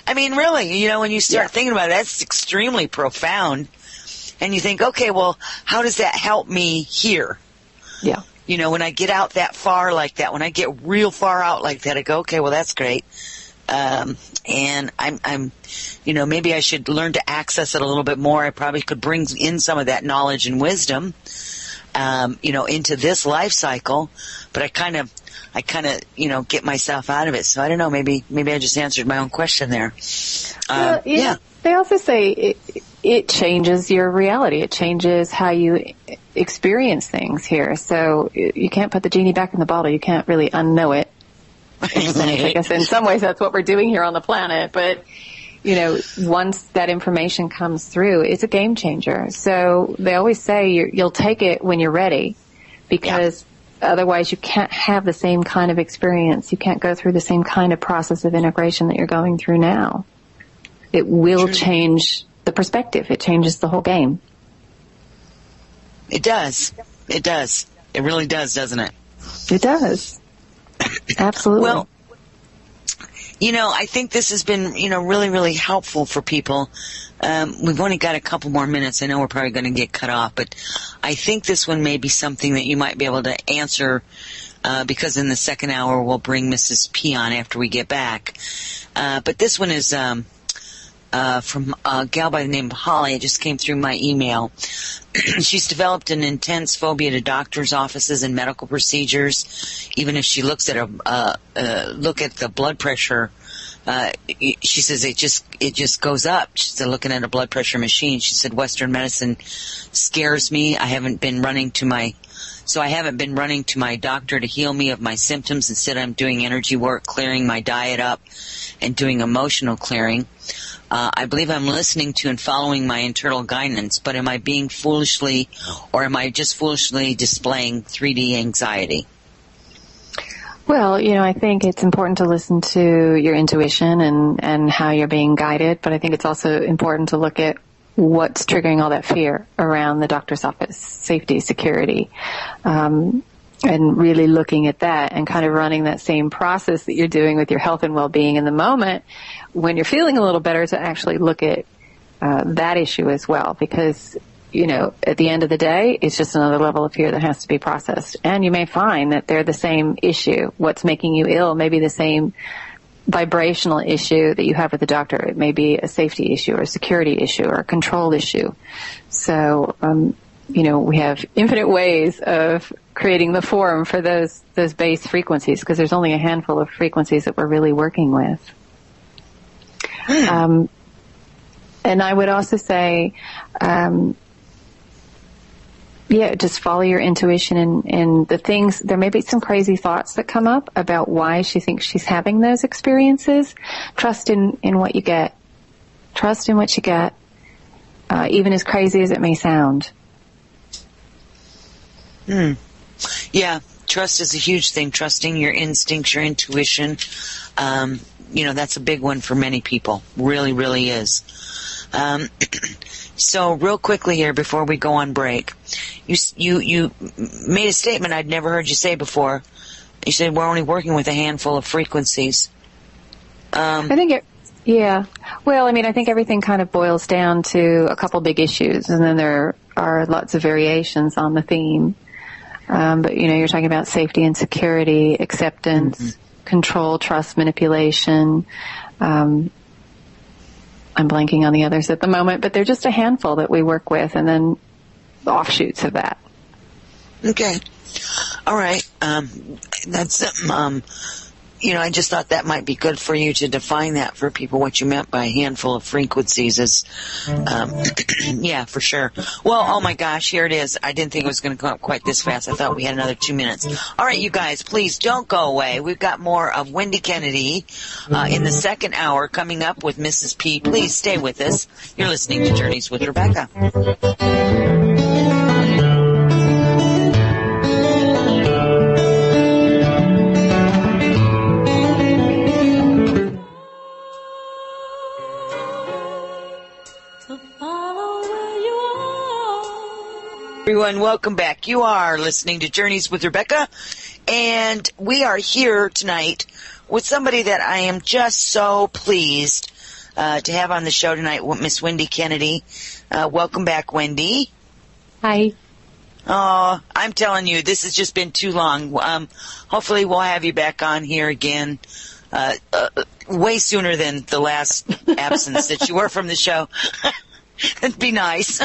I mean, really, when you start thinking about it, that's extremely profound. And you think, okay, well, how does that help me here? Yeah. When I get out that far like that, when I get real far out like that, I go, okay, well, that's great. And I'm, maybe I should learn to access it a little bit more. I probably could bring in some of that knowledge and wisdom, into this life cycle, but I kind of, get myself out of it. So I don't know, maybe I just answered my own question there. They also say it changes your reality. It changes how you experience things here. So you can't put the genie back in the bottle. You can't really unknow it. I guess in some ways that's what we're doing here on the planet. But, once that information comes through, it's a game changer. So they always say you'll take it when you're ready, because otherwise you can't have the same kind of experience. You can't go through the same kind of process of integration that you're going through now. It will change the perspective. It changes the whole game. It does. It does. It really does, doesn't it? It does. Absolutely. Well, I think this has been, really, really helpful for people. We've only got a couple more minutes. I know we're probably going to get cut off, but I think this one may be something that you might be able to answer, because in the second hour we'll bring Mrs. P on after we get back. But this one is from a gal by the name of Holly. It just came through my email. She's developed an intense phobia to doctor's offices and medical procedures. Even if she looks at look at the blood pressure, she says it just goes up. She said, looking at a blood pressure machine, she said, Western medicine scares me. I haven't been running to my doctor to heal me of my symptoms. Instead, I'm doing energy work, clearing my diet up, and doing emotional clearing. I believe I'm listening to and following my internal guidance, but am I being foolishly, or am I just foolishly displaying 3D anxiety? Well, I think it's important to listen to your intuition and how you're being guided, but I think it's also important to look at what's triggering all that fear around the doctor's office, safety, security, and really looking at that and kind of running that same process that you're doing with your health and well-being in the moment when you're feeling a little better, to actually look at that issue as well, because at the end of the day, it's just another level of fear that has to be processed. And you may find that they're the same issue. What's making you ill may be the same vibrational issue that you have with the doctor. It may be a safety issue or a security issue or a control issue. So, we have infinite ways of creating the forum for those base frequencies, because there's only a handful of frequencies that we're really working with. And I would also say, just follow your intuition and the things. There may be some crazy thoughts that come up about why she thinks she's having those experiences. Trust in what you get. Trust in what you get, even as crazy as it may sound. Yeah, trust is a huge thing. Trusting your instincts, your intuition. That's a big one for many people. Really, really is. So real quickly here before we go on break, you made a statement I'd never heard you say before. You said we're only working with a handful of frequencies. I think Well, I think everything kind of boils down to a couple big issues, and then there are lots of variations on the theme. But, you're talking about safety and security, acceptance, control, trust, manipulation. I'm blanking on the others at the moment, but they're just a handful that we work with, and then offshoots of that. Okay. All right. That's, I just thought that might be good for you to define that for people, what you meant by a handful of frequencies is, yeah, for sure. Well, oh my gosh, here it is. I didn't think it was going to come up quite this fast. I thought we had another 2 minutes. All right, you guys, please don't go away. We've got more of Wendy Kennedy in the second hour coming up with Mrs. P. Please stay with us. You're listening to Journeys with Rebecca. Everyone, welcome back. You are listening to Journeys with Rebecca, and we are here tonight with somebody that I am just so pleased to have on the show tonight, Miss Wendy Kennedy. Welcome back, Wendy. Hi. Oh, I'm telling you, this has just been too long. Hopefully we'll have you back on here again way sooner than the last absence that you were from the show. It'd be nice.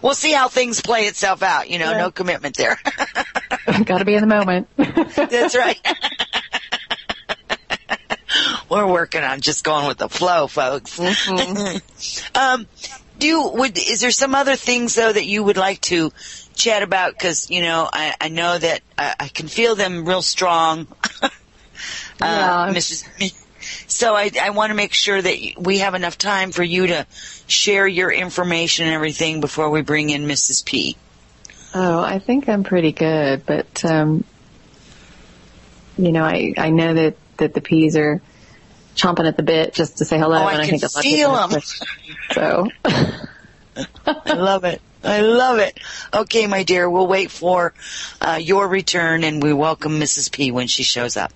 We'll see how things play itself out. No commitment there. Got to be in the moment. That's right. We're working on just going with the flow, folks. Mm-hmm. Is there some other things though that you would like to chat about? Because I know that I can feel them real strong. So I want to make sure that we have enough time for you to share your information and everything before we bring in Mrs. P. Oh, I think I'm pretty good, but I know that the P's are chomping at the bit just to say hello. Oh, and I can feel them. So I love it. I love it. Okay, my dear, we'll wait for your return, and we welcome Mrs. P when she shows up.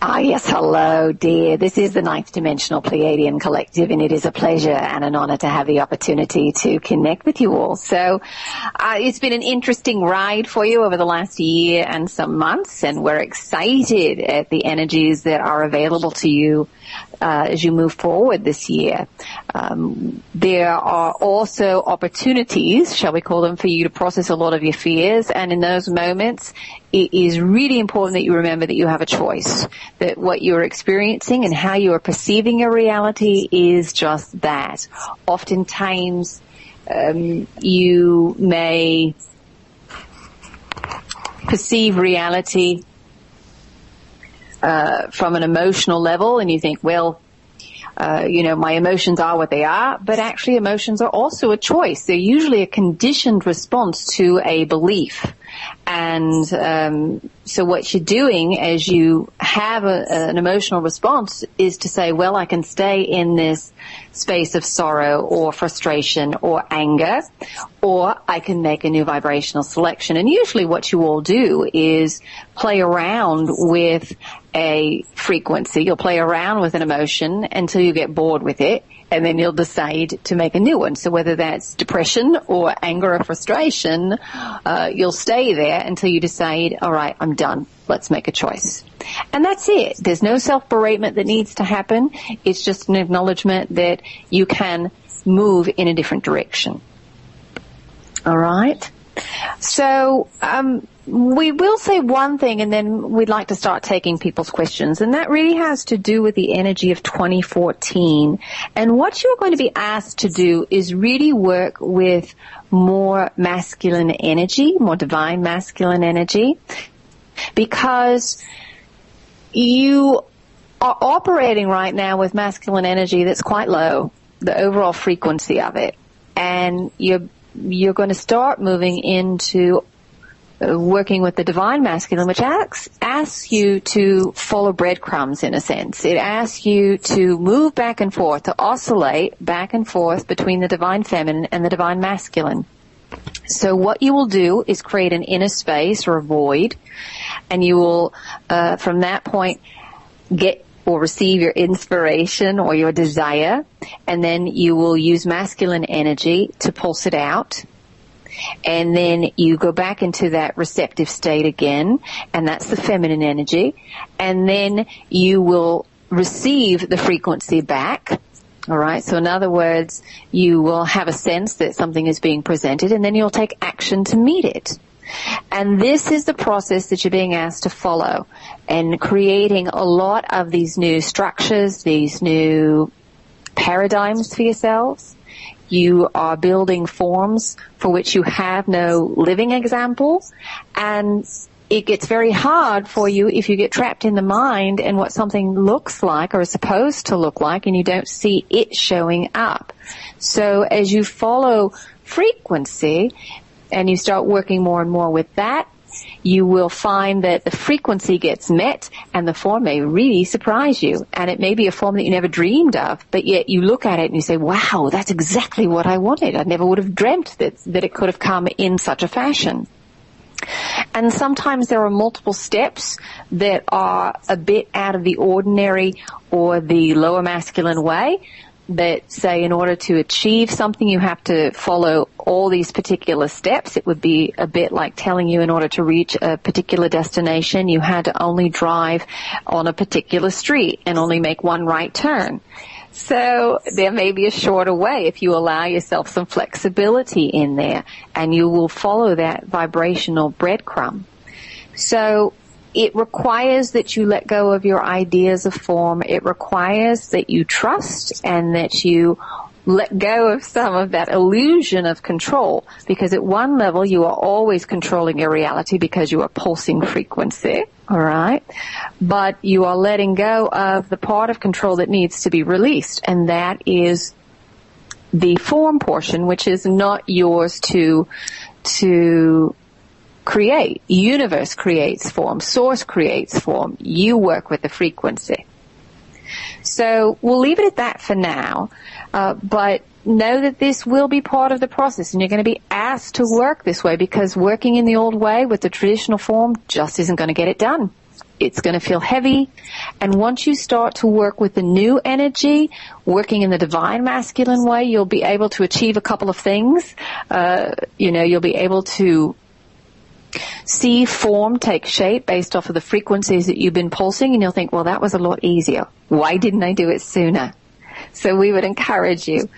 Yes, hello, dear. This is the Ninth Dimensional Pleiadian Collective, and it is a pleasure and an honor to have the opportunity to connect with you all. So it's been an interesting ride for you over the last year and some months, and we're excited at the energies that are available to you as you move forward this year. There are also opportunities, shall we call them, for you to process a lot of your fears, and in those moments it is really important that you remember that you have a choice, that what you're experiencing and how you are perceiving your reality is just that. Oftentimes you may perceive reality from an emotional level, and you think, well, my emotions are what they are, but actually emotions are also a choice. They're usually a conditioned response to a belief. And so what you're doing as you have an emotional response is to say, well, I can stay in this space of sorrow or frustration or anger, or I can make a new vibrational selection. And usually what you all do is play around with a frequency. You'll play around with an emotion until you get bored with it, and then you'll decide to make a new one. So whether that's depression or anger or frustration, you'll stay there until you decide, all right, I'm done. Let's make a choice. And that's it. There's no self-beratement that needs to happen. It's just an acknowledgement that you can move in a different direction. All right? So we will say one thing, and then we'd like to start taking people's questions, and that really has to do with the energy of 2014. And what you're going to be asked to do is really work with more masculine energy, more divine masculine energy, because you are operating right now with masculine energy that's quite low, the overall frequency of it, and you're going to start moving into working with the divine masculine, which asks you to follow breadcrumbs in a sense. It asks you to move back and forth, to oscillate back and forth between the divine feminine and the divine masculine. So what you will do is create an inner space or a void, and you will, from that point, get or receive your inspiration or your desire, and then you will use masculine energy to pulse it out. And then you go back into that receptive state again, and that's the feminine energy. And then you will receive the frequency back. All right. So in other words, you will have a sense that something is being presented, and then you'll take action to meet it. And this is the process that you're being asked to follow, and creating a lot of these new structures, these new paradigms for yourselves. You are building forms for which you have no living example, and it gets very hard for you if you get trapped in the mind and what something looks like or is supposed to look like, and you don't see it showing up. So as you follow frequency and you start working more and more with that, you will find that the frequency gets met and the form may really surprise you. And it may be a form that you never dreamed of, but yet you look at it and you say, wow, that's exactly what I wanted. I never would have dreamt that it could have come in such a fashion. And sometimes there are multiple steps that are a bit out of the ordinary or the lower masculine way, that say in order to achieve something you have to follow all these particular steps. It would be a bit like telling you in order to reach a particular destination you had to only drive on a particular street and only make one right turn. So there may be a shorter way if you allow yourself some flexibility in there, and you will follow that vibrational breadcrumb. So it requires that you let go of your ideas of form. It requires that you trust and that you let go of some of that illusion of control, because at one level you are always controlling your reality because you are pulsing frequency, all right? But you are letting go of the part of control that needs to be released, and that is the form portion, which is not yours to create. Universe creates form. Source creates form. You work with the frequency. So we'll leave it at that for now, but know that this will be part of the process, and you're going to be asked to work this way, because working in the old way with the traditional form just isn't going to get it done. It's going to feel heavy, and once you start to work with the new energy, working in the divine masculine way, you'll be able to achieve a couple of things. You'll be able to see form take shape based off of the frequencies that you've been pulsing, and you'll think, well, that was a lot easier. Why didn't I do it sooner? So we would encourage you,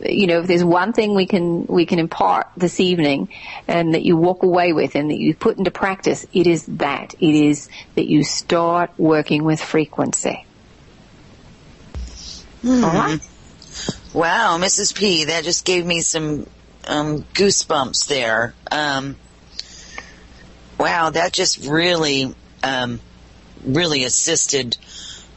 if there's one thing we can impart this evening and that you walk away with and that you put into practice, it is that. It is that you start working with frequency. All right? Wow, Mrs. P, that just gave me some goosebumps there. Wow, that just really assisted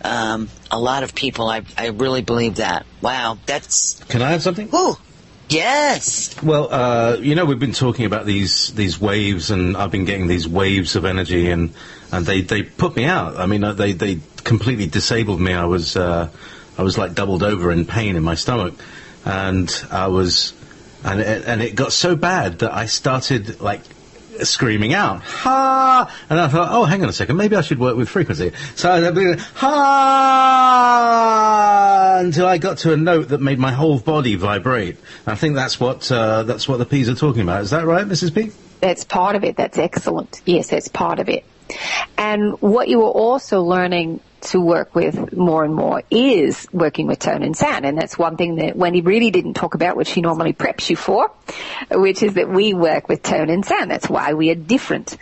a lot of people. I really believe that. Wow, that's... Can I add something? Oh, yes. Well, we've been talking about these waves, and I've been getting these waves of energy, and they put me out. I mean, they completely disabled me. I was like doubled over in pain in my stomach, and and it got so bad that I started like screaming out, ha! And I thought, oh, hang on a second, maybe I should work with frequency. So I was ha! Until I got to a note that made my whole body vibrate. And I think that's what the P's are talking about. Is that right, Mrs. P? That's part of it. That's excellent. Yes, that's part of it. And what you are also learning to work with more and more is working with tone and sound. And that's one thing that Wendy really didn't talk about, which she normally preps you for, which is that we work with tone and sound. That's why we are different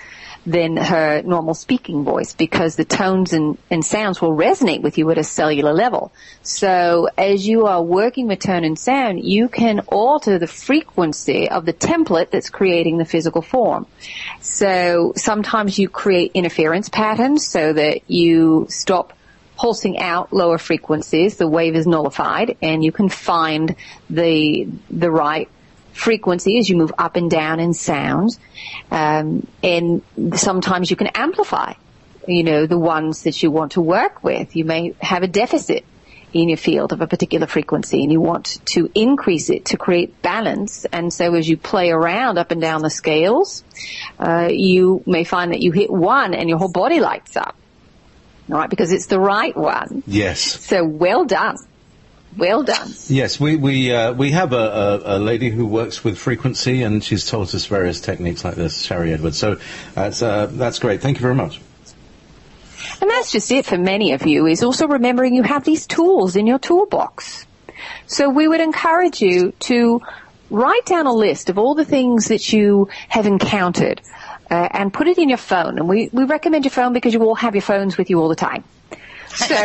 than her normal speaking voice, because the tones and sounds will resonate with you at a cellular level. So as you are working with tone and sound, you can alter the frequency of the template that's creating the physical form. So sometimes you create interference patterns so that you stop pulsing out lower frequencies, the wave is nullified, and you can find the right frequency as you move up and down in sound. And sometimes you can amplify, the ones that you want to work with. You may have a deficit in your field of a particular frequency, and you want to increase it to create balance. And so as you play around up and down the scales, you may find that you hit one and your whole body lights up. all right, because it's the right one. Yes. So well done. Well done. Yes, we have a lady who works with frequency, and she's taught us various techniques like this, Sherry Edwards. So that's great. Thank you very much. And that's just it for many of you, is also remembering you have these tools in your toolbox. So we would encourage you to write down a list of all the things that you have encountered and put it in your phone. And we recommend your phone because you all have your phones with you all the time. So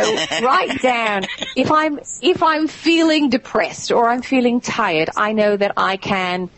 write down, if I'm feeling depressed or I'm feeling tired, I know that I can,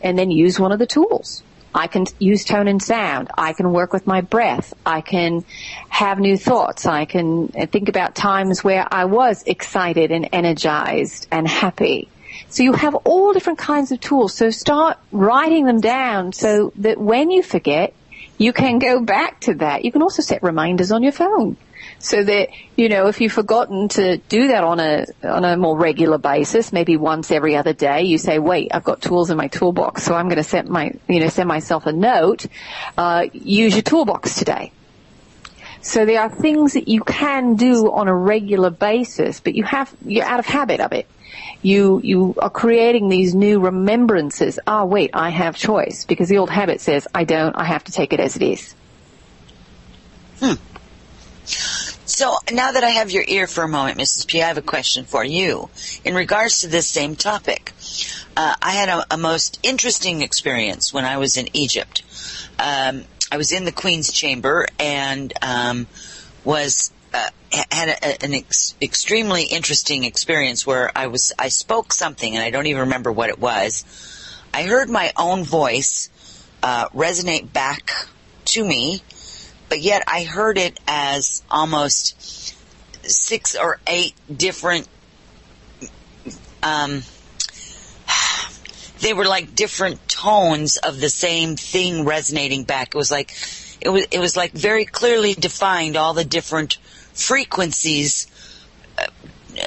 and then use one of the tools. I can use tone and sound. I can work with my breath. I can have new thoughts. I can think about times where I was excited and energized and happy. So you have all different kinds of tools. So start writing them down so that when you forget, you can go back to that. You can also set reminders on your phone so that, if you've forgotten to do that on a more regular basis, maybe once every other day, you say, wait, I've got tools in my toolbox, so I'm going to send myself a note, use your toolbox today. So there are things that you can do on a regular basis, but you're out of habit of it. You are creating these new remembrances. Wait, I have choice, because the old habit says, I don't, I have to take it as it is. So now that I have your ear for a moment, Mrs. P, I have a question for you in regards to this same topic. I had a most interesting experience when I was in Egypt. I was in the Queen's Chamber and had an extremely interesting experience where I spoke something, and I don't even remember what it was. I heard my own voice resonate back to me, but yet I heard it as almost 6 or 8 different, they were like different tones of the same thing resonating back. It was like very clearly defined, all the different frequencies,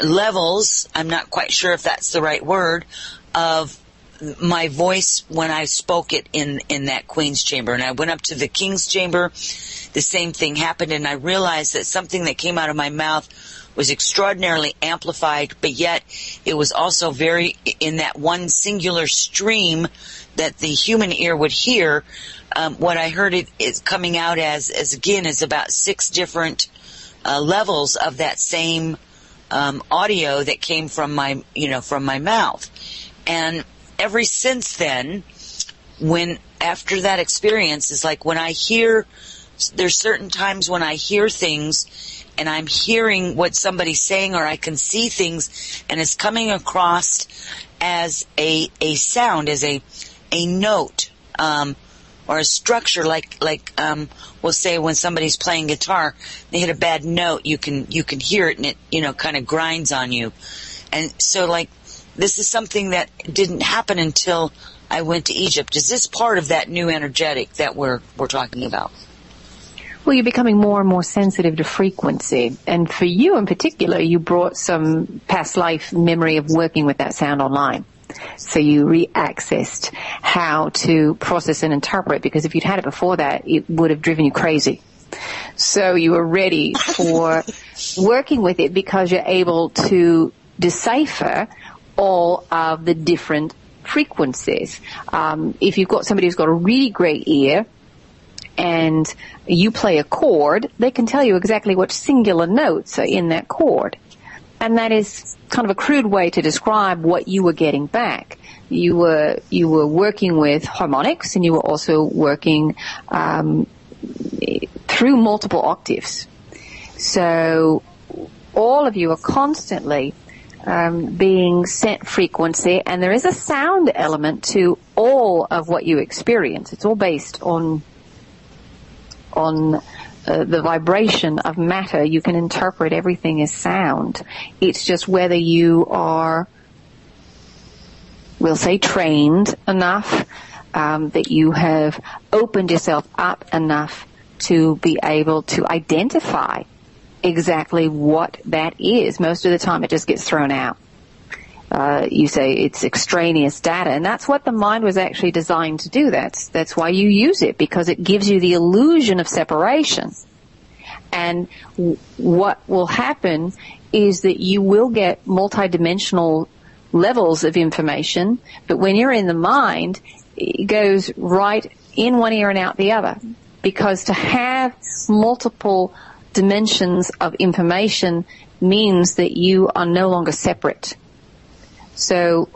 levels, I'm not quite sure if that's the right word, of my voice when I spoke it in that Queen's Chamber. And I went up to the King's Chamber. The same thing happened, and I realized that something that came out of my mouth was extraordinarily amplified, but yet it was also very in that one singular stream that the human ear would hear. What I heard it is coming out as again, is about 6 different levels of that same audio that came from my mouth. And ever since then, after that experience, is like when I hear, there's certain times when I hear things and I'm hearing what somebody's saying, or I can see things and it's coming across as a sound, as a note, or a structure, like we'll say when somebody's playing guitar, they hit a bad note, you can hear it, and it, kind of grinds on you. And so, like, this is something that didn't happen until I went to Egypt. Is this part of that new energetic that we're talking about? Well, you're becoming more and more sensitive to frequency. And for you in particular, you brought some past life memory of working with that sound online. So you re-accessed how to process and interpret, because if you'd had it before that, it would have driven you crazy. So you were ready for working with it because you're able to decipher all of the different frequencies. If you've got somebody who's got a really great ear and you play a chord, they can tell you exactly what singular notes are in that chord. And that is kind of a crude way to describe what you were getting back. You were working with harmonics, and you were also working through multiple octaves. So all of you are constantly being sent frequency, and there is a sound element to all of what you experience. It's all based on the vibration of matter. You can interpret everything as sound. It's just whether you are, we'll say, trained enough, that you have opened yourself up enough to be able to identify exactly what that is. Most of the time it just gets thrown out. You say it's extraneous data, and that's what the mind was actually designed to do. That's why you use it, because it gives you the illusion of separation. And what will happen is that you will get multidimensional levels of information, but when you're in the mind, it goes right in one ear and out the other. Because to have multiple dimensions of information means that you are no longer separate. So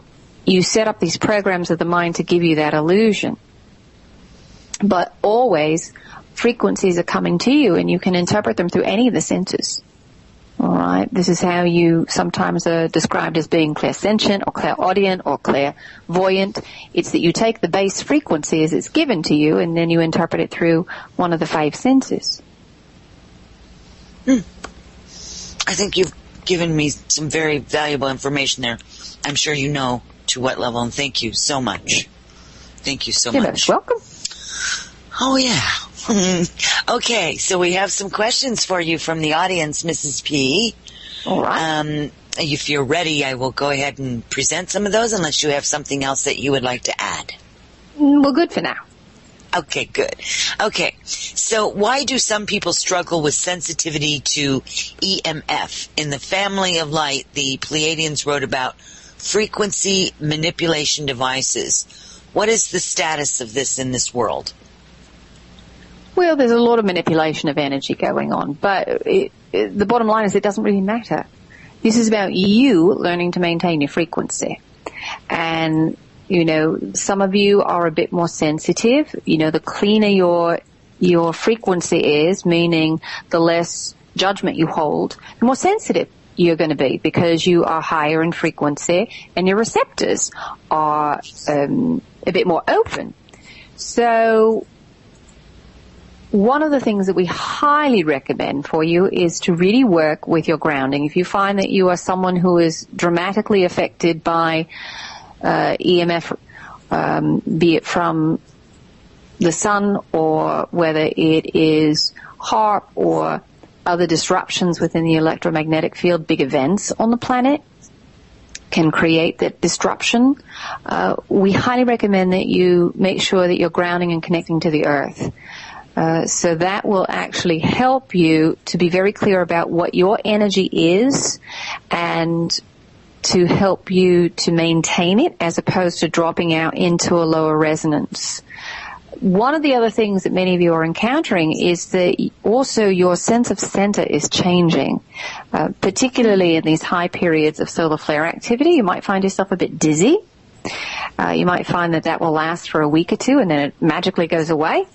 you set up these programs of the mind to give you that illusion. But always, frequencies are coming to you, and you can interpret them through any of the senses. All right, this is how you sometimes are described as being clairsentient or clairaudient or clairvoyant. It's that you take the base frequency as it's given to you, and then you interpret it through one of the 5 senses. I think you've given me some very valuable information there. I'm sure you know to what level, and thank you so much. Thank you so much. You're most welcome. Oh, yeah. Okay, so we have some questions for you from the audience, Mrs. P. All right. If you're ready, I will go ahead and present some of those, unless you have something else that you would like to add. Well, good for now. Okay, good. Okay, so why do some people struggle with sensitivity to EMF? In the Family of Light, the Pleiadians wrote about frequency manipulation devices. What is the status of this in this world? Well, there's a lot of manipulation of energy going on, but the bottom line is it doesn't really matter. This is about you learning to maintain your frequency. And, you know, some of you are a bit more sensitive. You know, the cleaner your frequency is, meaning the less judgment you hold, the more sensitive you're going to be, because you are higher in frequency and your receptors are a bit more open. So one of the things that we highly recommend for you is to really work with your grounding. If you find that you are someone who is dramatically affected by EMF, be it from the sun or whether it is HAARP or other disruptions within the electromagnetic field, big events on the planet can create that disruption. We highly recommend that you make sure that you're grounding and connecting to the earth. So that will actually help you to be very clear about what your energy is and to help you to maintain it as opposed to dropping out into a lower resonance. One of the other things that many of you are encountering is that also your sense of center is changing, particularly in these high periods of solar flare activity. You might find yourself a bit dizzy. You might find that will last for a week or two and then it magically goes away.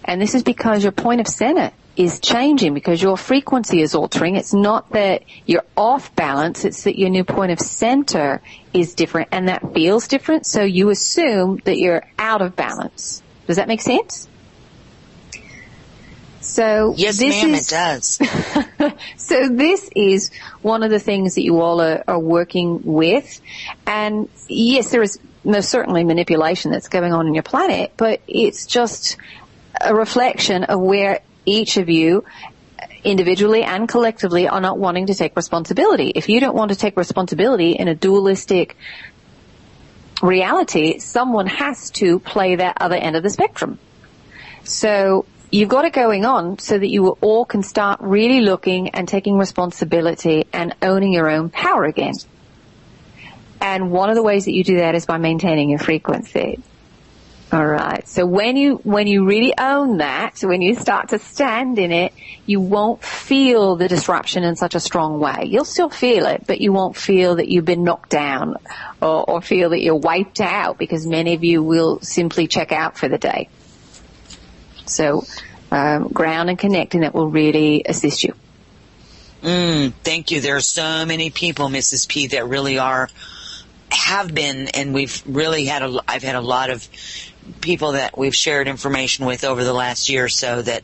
And this is because your point of center is changing, because your frequency is altering. It's not that you're off balance, it's that your new point of center is different, and that feels different, so you assume that you're out of balance. Does that make sense? So yes, ma'am, it does. So this is one of the things that you all are working with. And yes, there is most certainly manipulation that's going on in your planet, but it's just a reflection of where each of you individually and collectively are not wanting to take responsibility. If you don't want to take responsibility in a dualistic reality, someone has to play that other end of the spectrum. So you've got it going on so that you all can start really looking and taking responsibility and owning your own power again. And one of the ways that you do that is by maintaining your frequency. All right. So when you really own that, when you start to stand in it, you won't feel the disruption in such a strong way. You'll still feel it, but you won't feel that you've been knocked down or feel that you're wiped out, because many of you will simply check out for the day. So ground and connecting, that will really assist you. Thank you. There are so many people, Mrs. P, that really have been, and we've really I've had a lot of people that we've shared information with over the last year or so that,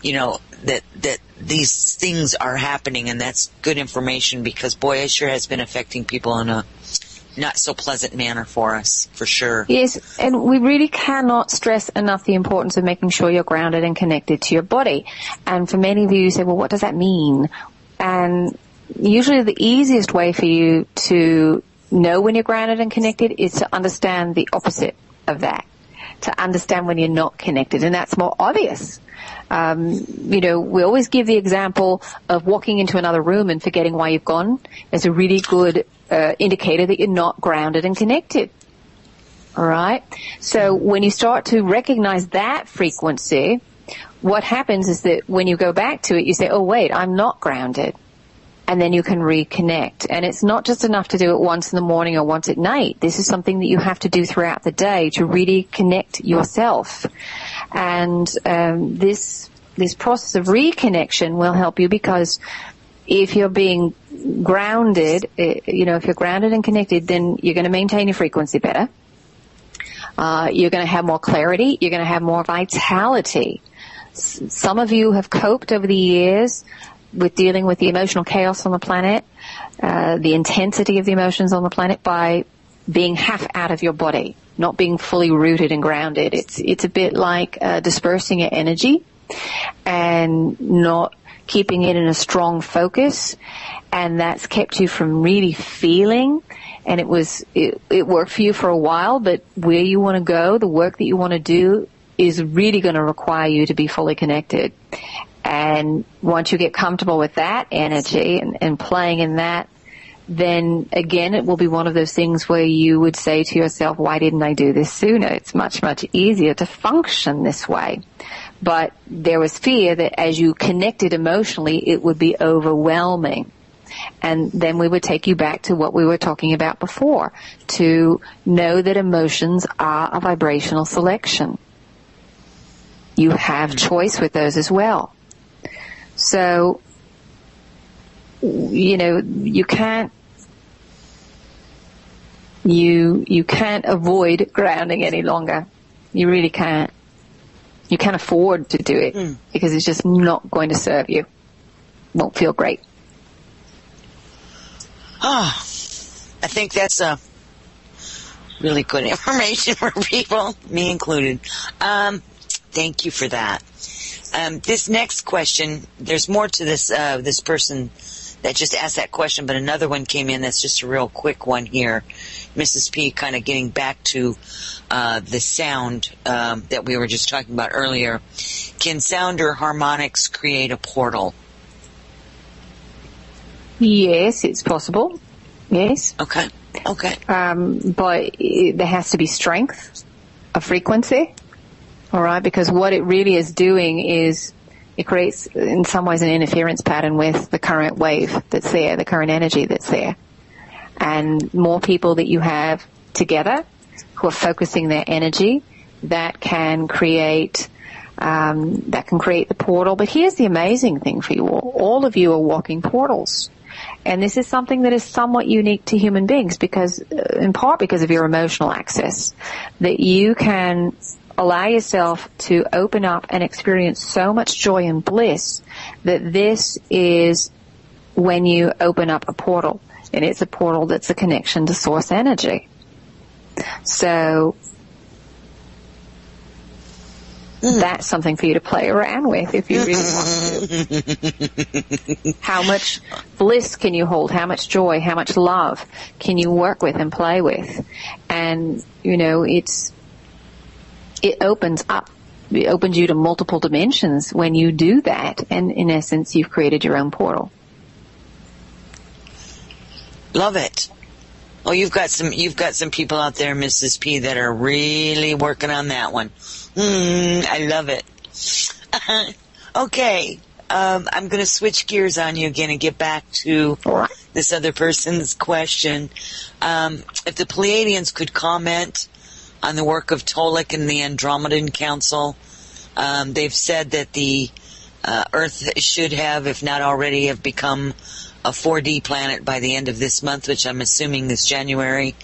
you know, that these things are happening, and that's good information, because boy, it sure has been affecting people in a not so pleasant manner for us, for sure. Yes, and we really cannot stress enough the importance of making sure you're grounded and connected to your body. And for many of you say, well, what does that mean? And usually the easiest way for you to know when you're grounded and connected is to understand the opposite of that. to understand when you're not connected, and that's more obvious. We always give the example of walking into another room and forgetting why you've gone as a really good indicator that you're not grounded and connected. All right? So when you start to recognize that frequency, what happens is that when you go back to it, you say, oh, wait, I'm not grounded. And then you can reconnect. And it's not just enough to do it once in the morning or once at night. This is something that you have to do throughout the day to really connect yourself. And this process of reconnection will help you, because if you're being grounded, if you're grounded and connected, then you're going to maintain your frequency better. You're going to have more clarity. You're going to have more vitality. Some of you have coped over the years with dealing with the emotional chaos on the planet, the intensity of the emotions on the planet, by being half out of your body, not being fully rooted and grounded. It's a bit like dispersing your energy and not keeping it in a strong focus, and that's kept you from really feeling. And it worked for you for a while, but where you want to go, the work that you want to do, is really going to require you to be fully connected. And once you get comfortable with that energy and playing in that, then again, it will be one of those things where you would say to yourself, why didn't I do this sooner? It's much, much easier to function this way. But there was fear that as you connected emotionally, it would be overwhelming. And then we would take you back to what we were talking about before, to know that emotions are a vibrational selection. You have choice with those as well. So, you can't avoid grounding any longer. You really can't. You can't afford to do it because it's just not going to serve you. Won't feel great. I think that's really good information for people, me included. Thank you for that. This next question, there's more to this this person that just asked that question, but another one came in that's just a real quick one here. Mrs. P, kind of getting back to the sound that we were just talking about earlier. Can sound or harmonics create a portal? Yes, it's possible. Yes. Okay. But there has to be strength of frequency. All right, because what it really is doing is it creates, in some ways, an interference pattern with the current wave that's there, the current energy that's there. And more people that you have together who are focusing their energy, that can create the portal. But here's the amazing thing for you all. All of you are walking portals. And this is something that is somewhat unique to human beings, because, in part because of your emotional access, that you can allow yourself to open up and experience so much joy and bliss that this is when you open up a portal. And it's a portal that's a connection to source energy. So that's something for you to play around with if you really want to. How much bliss can you hold? How much joy? How much love can you work with and play with? And, it opens up. It opens you to multiple dimensions when you do that. And in essence, you've created your own portal. Love it. Oh, you've got some people out there, Mrs. P, that are really working on that one. I love it. Okay. I'm going to switch gears on you again and get back to this other person's question. If the Pleiadians could comment on the work of Tolek and the Andromedan Council, they've said that the Earth should have, if not already, have become a 4D planet by the end of this month, which I'm assuming this January,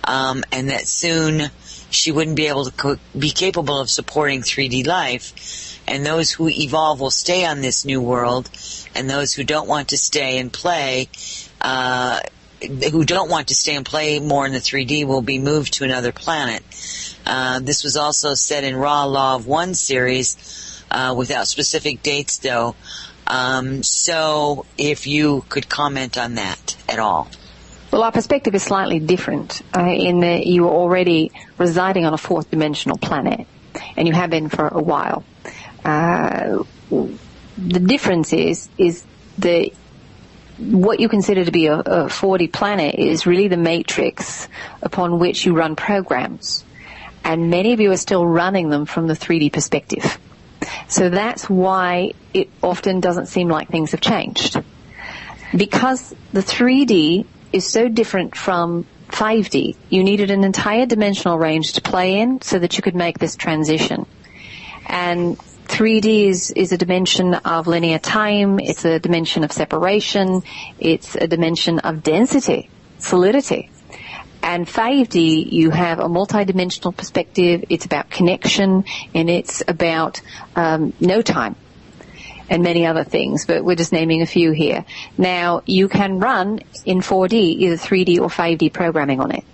and that soon she wouldn't be able to be capable of supporting 3D life, and those who evolve will stay on this new world, and those who don't want to stay and play, more in the 3D will be moved to another planet. This was also said in Raw Law of One series, without specific dates though. So if you could comment on that at all. Well, our perspective is slightly different in that you are already residing on a fourth dimensional planet, and you have been for a while. The difference is that what you consider to be a 4D planet is really the matrix upon which you run programs. And many of you are still running them from the 3D perspective. So that's why it often doesn't seem like things have changed. Because the 3D is so different from 5D, you needed an entire dimensional range to play in so that you could make this transition. And 3D is a dimension of linear time, it's a dimension of separation, it's a dimension of density, solidity. And 5D, you have a multidimensional perspective, it's about connection, and it's about no time, and many other things, but we're just naming a few here. Now, you can run in 4D, either 3D or 5D programming on it.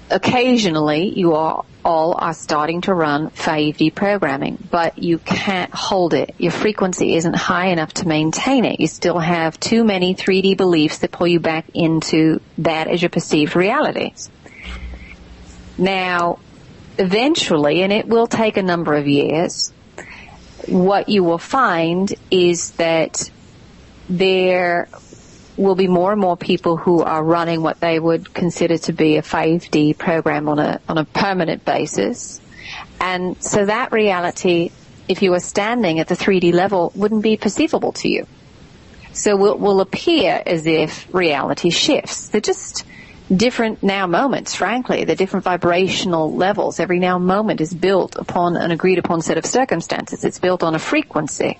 Occasionally, you all are starting to run 5D programming, but you can't hold it. Your frequency isn't high enough to maintain it. You still have too many 3D beliefs that pull you back into that as your perceived reality. Now, eventually, and it will take a number of years, what you will find is that there will be more and more people who are running what they would consider to be a 5D program on a permanent basis. And so that reality, if you were standing at the 3D level, wouldn't be perceivable to you. So will appear as if reality shifts. They're just different now moments, frankly. They're different vibrational levels. Every now moment is built upon an agreed upon set of circumstances. It's built on a frequency.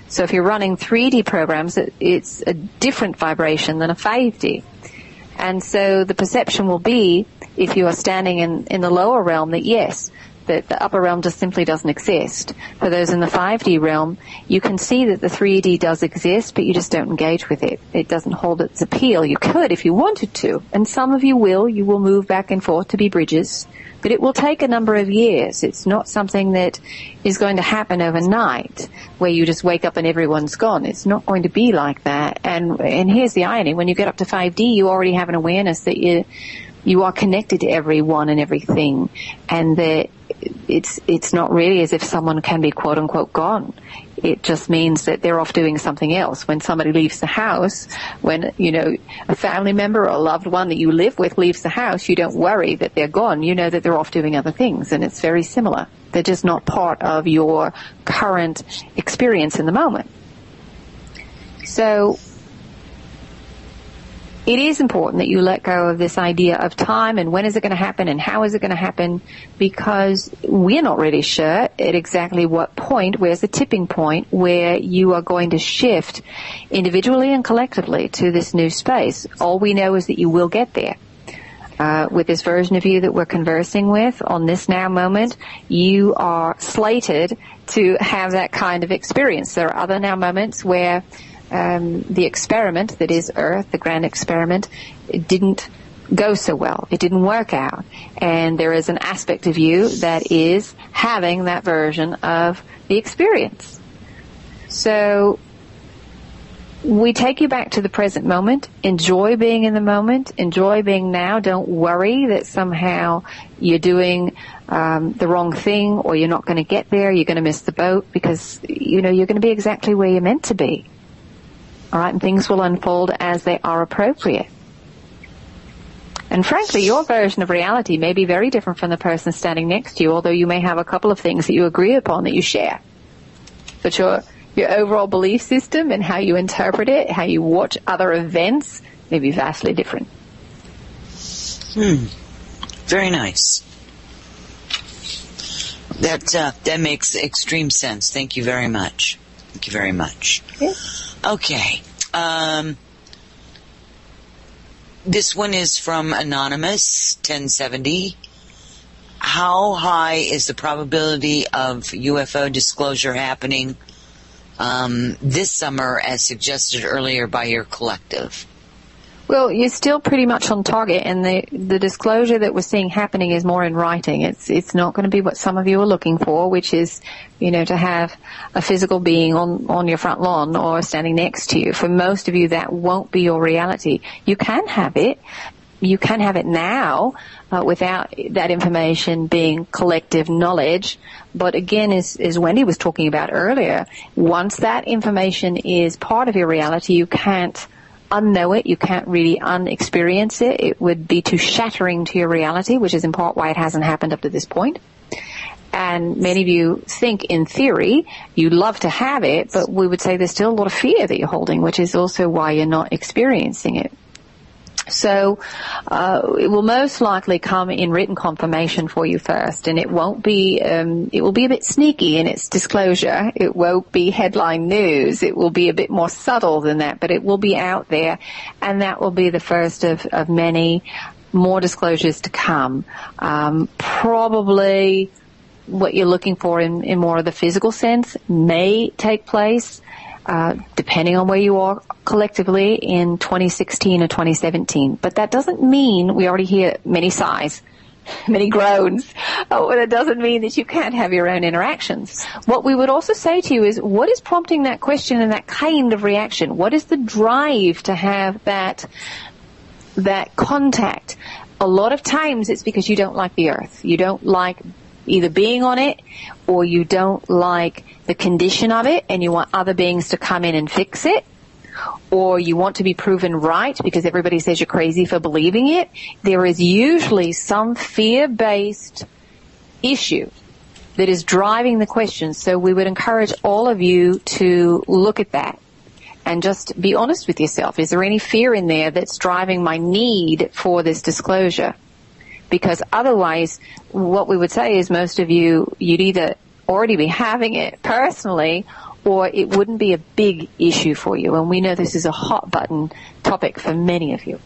So if you're running 3D programs, it's a different vibration than a 5D. And so the perception will be, if you are standing in the lower realm, that yes, that the upper realm just simply doesn't exist. For those in the 5D realm, you can see that the 3D does exist, but you just don't engage with it. It doesn't hold its appeal. You could if you wanted to, and some of you will. You will move back and forth to be bridges, but it will take a number of years. It's not something that is going to happen overnight, where you just wake up and everyone's gone. It's not going to be like that. And here's the irony. When you get up to 5D, you already have an awareness that you are connected to everyone and everything, and that it's not really as if someone can be quote unquote gone. It just means that they're off doing something else. When somebody leaves the house, when, a family member or a loved one that you live with leaves the house, you don't worry that they're gone. You know that they're off doing other things, and it's very similar. They're just not part of your current experience in the moment. So it is important that you let go of this idea of time and when is it going to happen and how is it going to happen, because we're not really sure at exactly what point, where's the tipping point where you are going to shift individually and collectively to this new space. All we know is that you will get there. With this version of you that we're conversing with on this now moment, you are slated to have that kind of experience. There are other now moments where the experiment that is Earth, the grand experiment, it didn't go so well. It didn't work out. And there is an aspect of you that is having that version of the experience. So we take you back to the present moment. Enjoy being in the moment. Enjoy being now. Don't worry that somehow you're doing the wrong thing or you're not going to get there. You're going to miss the boat, because, you're going to be exactly where you're meant to be. All right, and things will unfold as they are appropriate. And frankly, your version of reality may be very different from the person standing next to you, although you may have a couple of things that you agree upon that you share. But your overall belief system and how you interpret it, how you watch other events, may be vastly different. Very nice. That makes extreme sense. Thank you very much. Thank you very much. Yeah. Okay. This one is from Anonymous 1070. How high is the probability of UFO disclosure happening this summer, as suggested earlier by your collective? Well, you're still pretty much on target, and the disclosure that we're seeing happening is more in writing. It's not going to be what some of you are looking for, which is, to have a physical being on your front lawn or standing next to you. For most of you, that won't be your reality. You can have it. You can have it now without that information being collective knowledge. But again, as Wendy was talking about earlier, once that information is part of your reality, you can't unknow it. You can't really unexperience it. It would be too shattering to your reality, which is in part why it hasn't happened up to this point. And many of you think, in theory, you'd love to have it, but we would say there's still a lot of fear that you're holding, which is also why you're not experiencing it. So it will most likely come in written confirmation for you first, and it won't be. It will be a bit sneaky in its disclosure. It won't be headline news. It will be a bit more subtle than that, but it will be out there, and that will be the first of many more disclosures to come. Probably what you're looking for in more of the physical sense may take place, depending on where you are collectively in 2016 or 2017. But that doesn't mean, we already hear many sighs, many groans. That doesn't mean that you can't have your own interactions. What we would also say to you is, what is prompting that question and that kind of reaction? What is the drive to have that contact? A lot of times it's because you don't like the earth. You don't like either being on it, or you don't like the condition of it and you want other beings to come in and fix it, or you want to be proven right because everybody says you're crazy for believing it. There is usually some fear-based issue that is driving the question. So we would encourage all of you to look at that and just be honest with yourself. Is there any fear in there that's driving my need for this disclosure? Because otherwise, what we would say is most of you, you'd either already be having it personally, or it wouldn't be a big issue for you. And we know this is a hot button topic for many of you.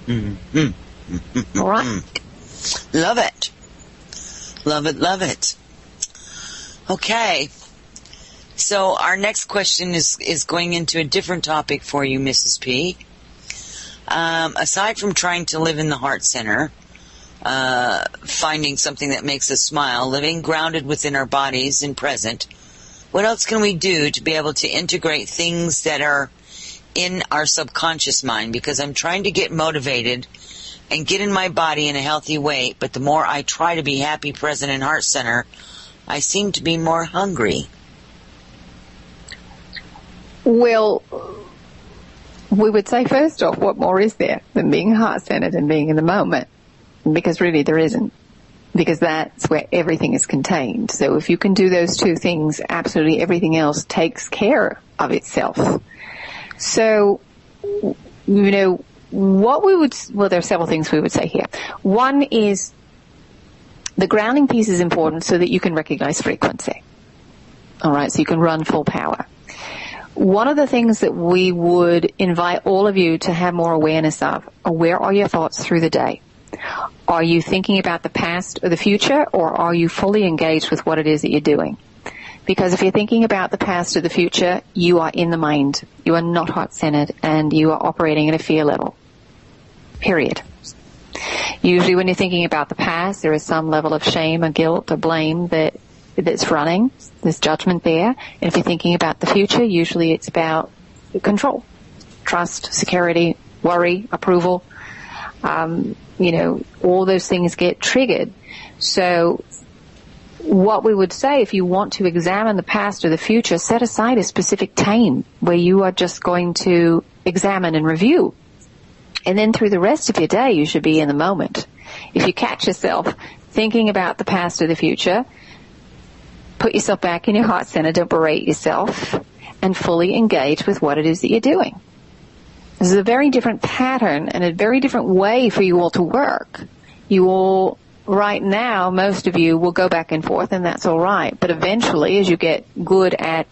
Mm-hmm. All right. Love it. Love it, love it. Okay. So our next question is going into a different topic for you, Mrs. P. Aside from trying to live in the heart center, finding something that makes us smile, living grounded within our bodies and present, what else can we do to be able to integrate things that are in our subconscious mind? Because I'm trying to get motivated and get in my body in a healthy way, but the more I try to be happy, present, and heart center, I seem to be more hungry. Well, we would say first off, what more is there than being heart-centered and being in the moment? Because really there isn't. Because that's where everything is contained. So if you can do those two things, absolutely everything else takes care of itself. So, what we would, well, there are several things we would say here. One is the grounding piece is important so that you can recognize frequency. All right, so you can run full power. One of the things that we would invite all of you to have more awareness of are, where are your thoughts through the day? Are you thinking about the past or the future, or are you fully engaged with what it is that you're doing? Because if you're thinking about the past or the future, you are in the mind. You are not heart-centered, and you are operating at a fear level. Period. Usually when you're thinking about the past, there is some level of shame or guilt or blame that's running. There's judgment there. And if you're thinking about the future, usually it's about control, trust, security, worry, approval. All those things get triggered. So what we would say, if you want to examine the past or the future, set aside a specific time where you are just going to examine and review. And then through the rest of your day, you should be in the moment. If you catch yourself thinking about the past or the future, put yourself back in your heart center, don't berate yourself, and fully engage with what it is that you're doing. This is a very different pattern and a very different way for you all to work. You all, right now, most of you will go back and forth, and that's all right. But eventually, as you get good at,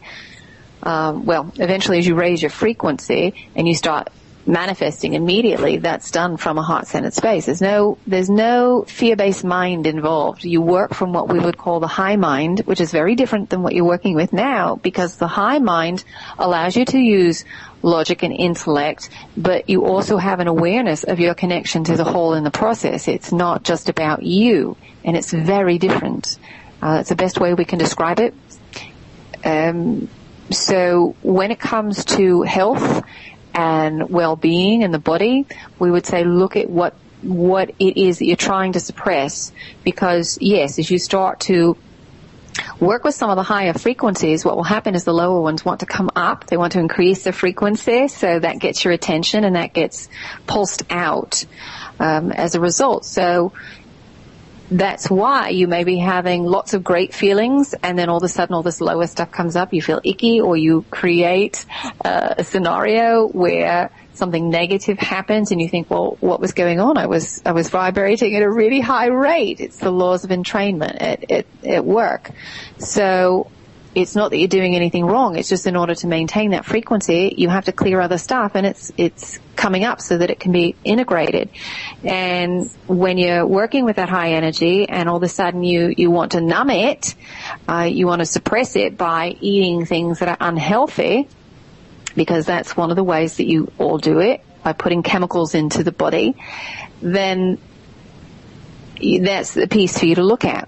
eventually as you raise your frequency and you start manifesting immediately, that's done from a heart-centered space. There's no fear-based mind involved. You work from what we would call the high mind, which is very different than what you're working with now, because the high mind allows you to use logic and intellect, but you also have an awareness of your connection to the whole in the process. It's not just about you, and it's very different. That's the best way we can describe it. So when it comes to health and well-being in the body, we would say look at what it is that you're trying to suppress, because yes, as you start to work with some of the higher frequencies, what will happen is the lower ones want to come up. They want to increase the frequency, so that gets your attention and that gets pulsed out as a result. So that's why you may be having lots of great feelings, and then all of a sudden all this lower stuff comes up. You feel icky, or you create a scenario where something negative happens and you think, well, what was going on? I was vibrating at a really high rate. It's the laws of entrainment at work. So it's not that you're doing anything wrong. It's just in order to maintain that frequency, you have to clear other stuff, and it's coming up so that it can be integrated. And when you're working with that high energy and all of a sudden you want to numb it, you want to suppress it by eating things that are unhealthy, because that's one of the ways that you all do it, by putting chemicals into the body, then that's the piece for you to look at.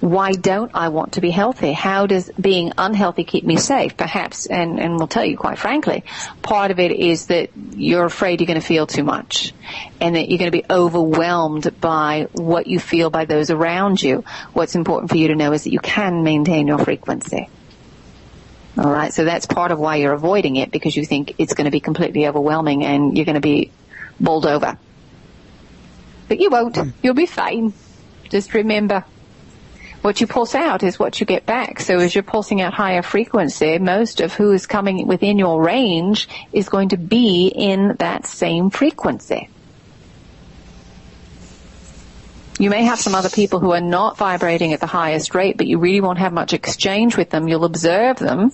Why don't I want to be healthy? How does being unhealthy keep me safe? Perhaps, and we'll tell you quite frankly, part of it is that you're afraid you're going to feel too much, and that you're going to be overwhelmed by what you feel by those around you. What's important for you to know is that you can maintain your frequency. All right, so that's part of why you're avoiding it, because you think it's going to be completely overwhelming and you're going to be bowled over. But you won't. You'll be fine. Just remember, what you pulse out is what you get back. So as you're pulsing out higher frequency, most of who is coming within your range is going to be in that same frequency. You may have some other people who are not vibrating at the highest rate, but you really won't have much exchange with them. You'll observe them,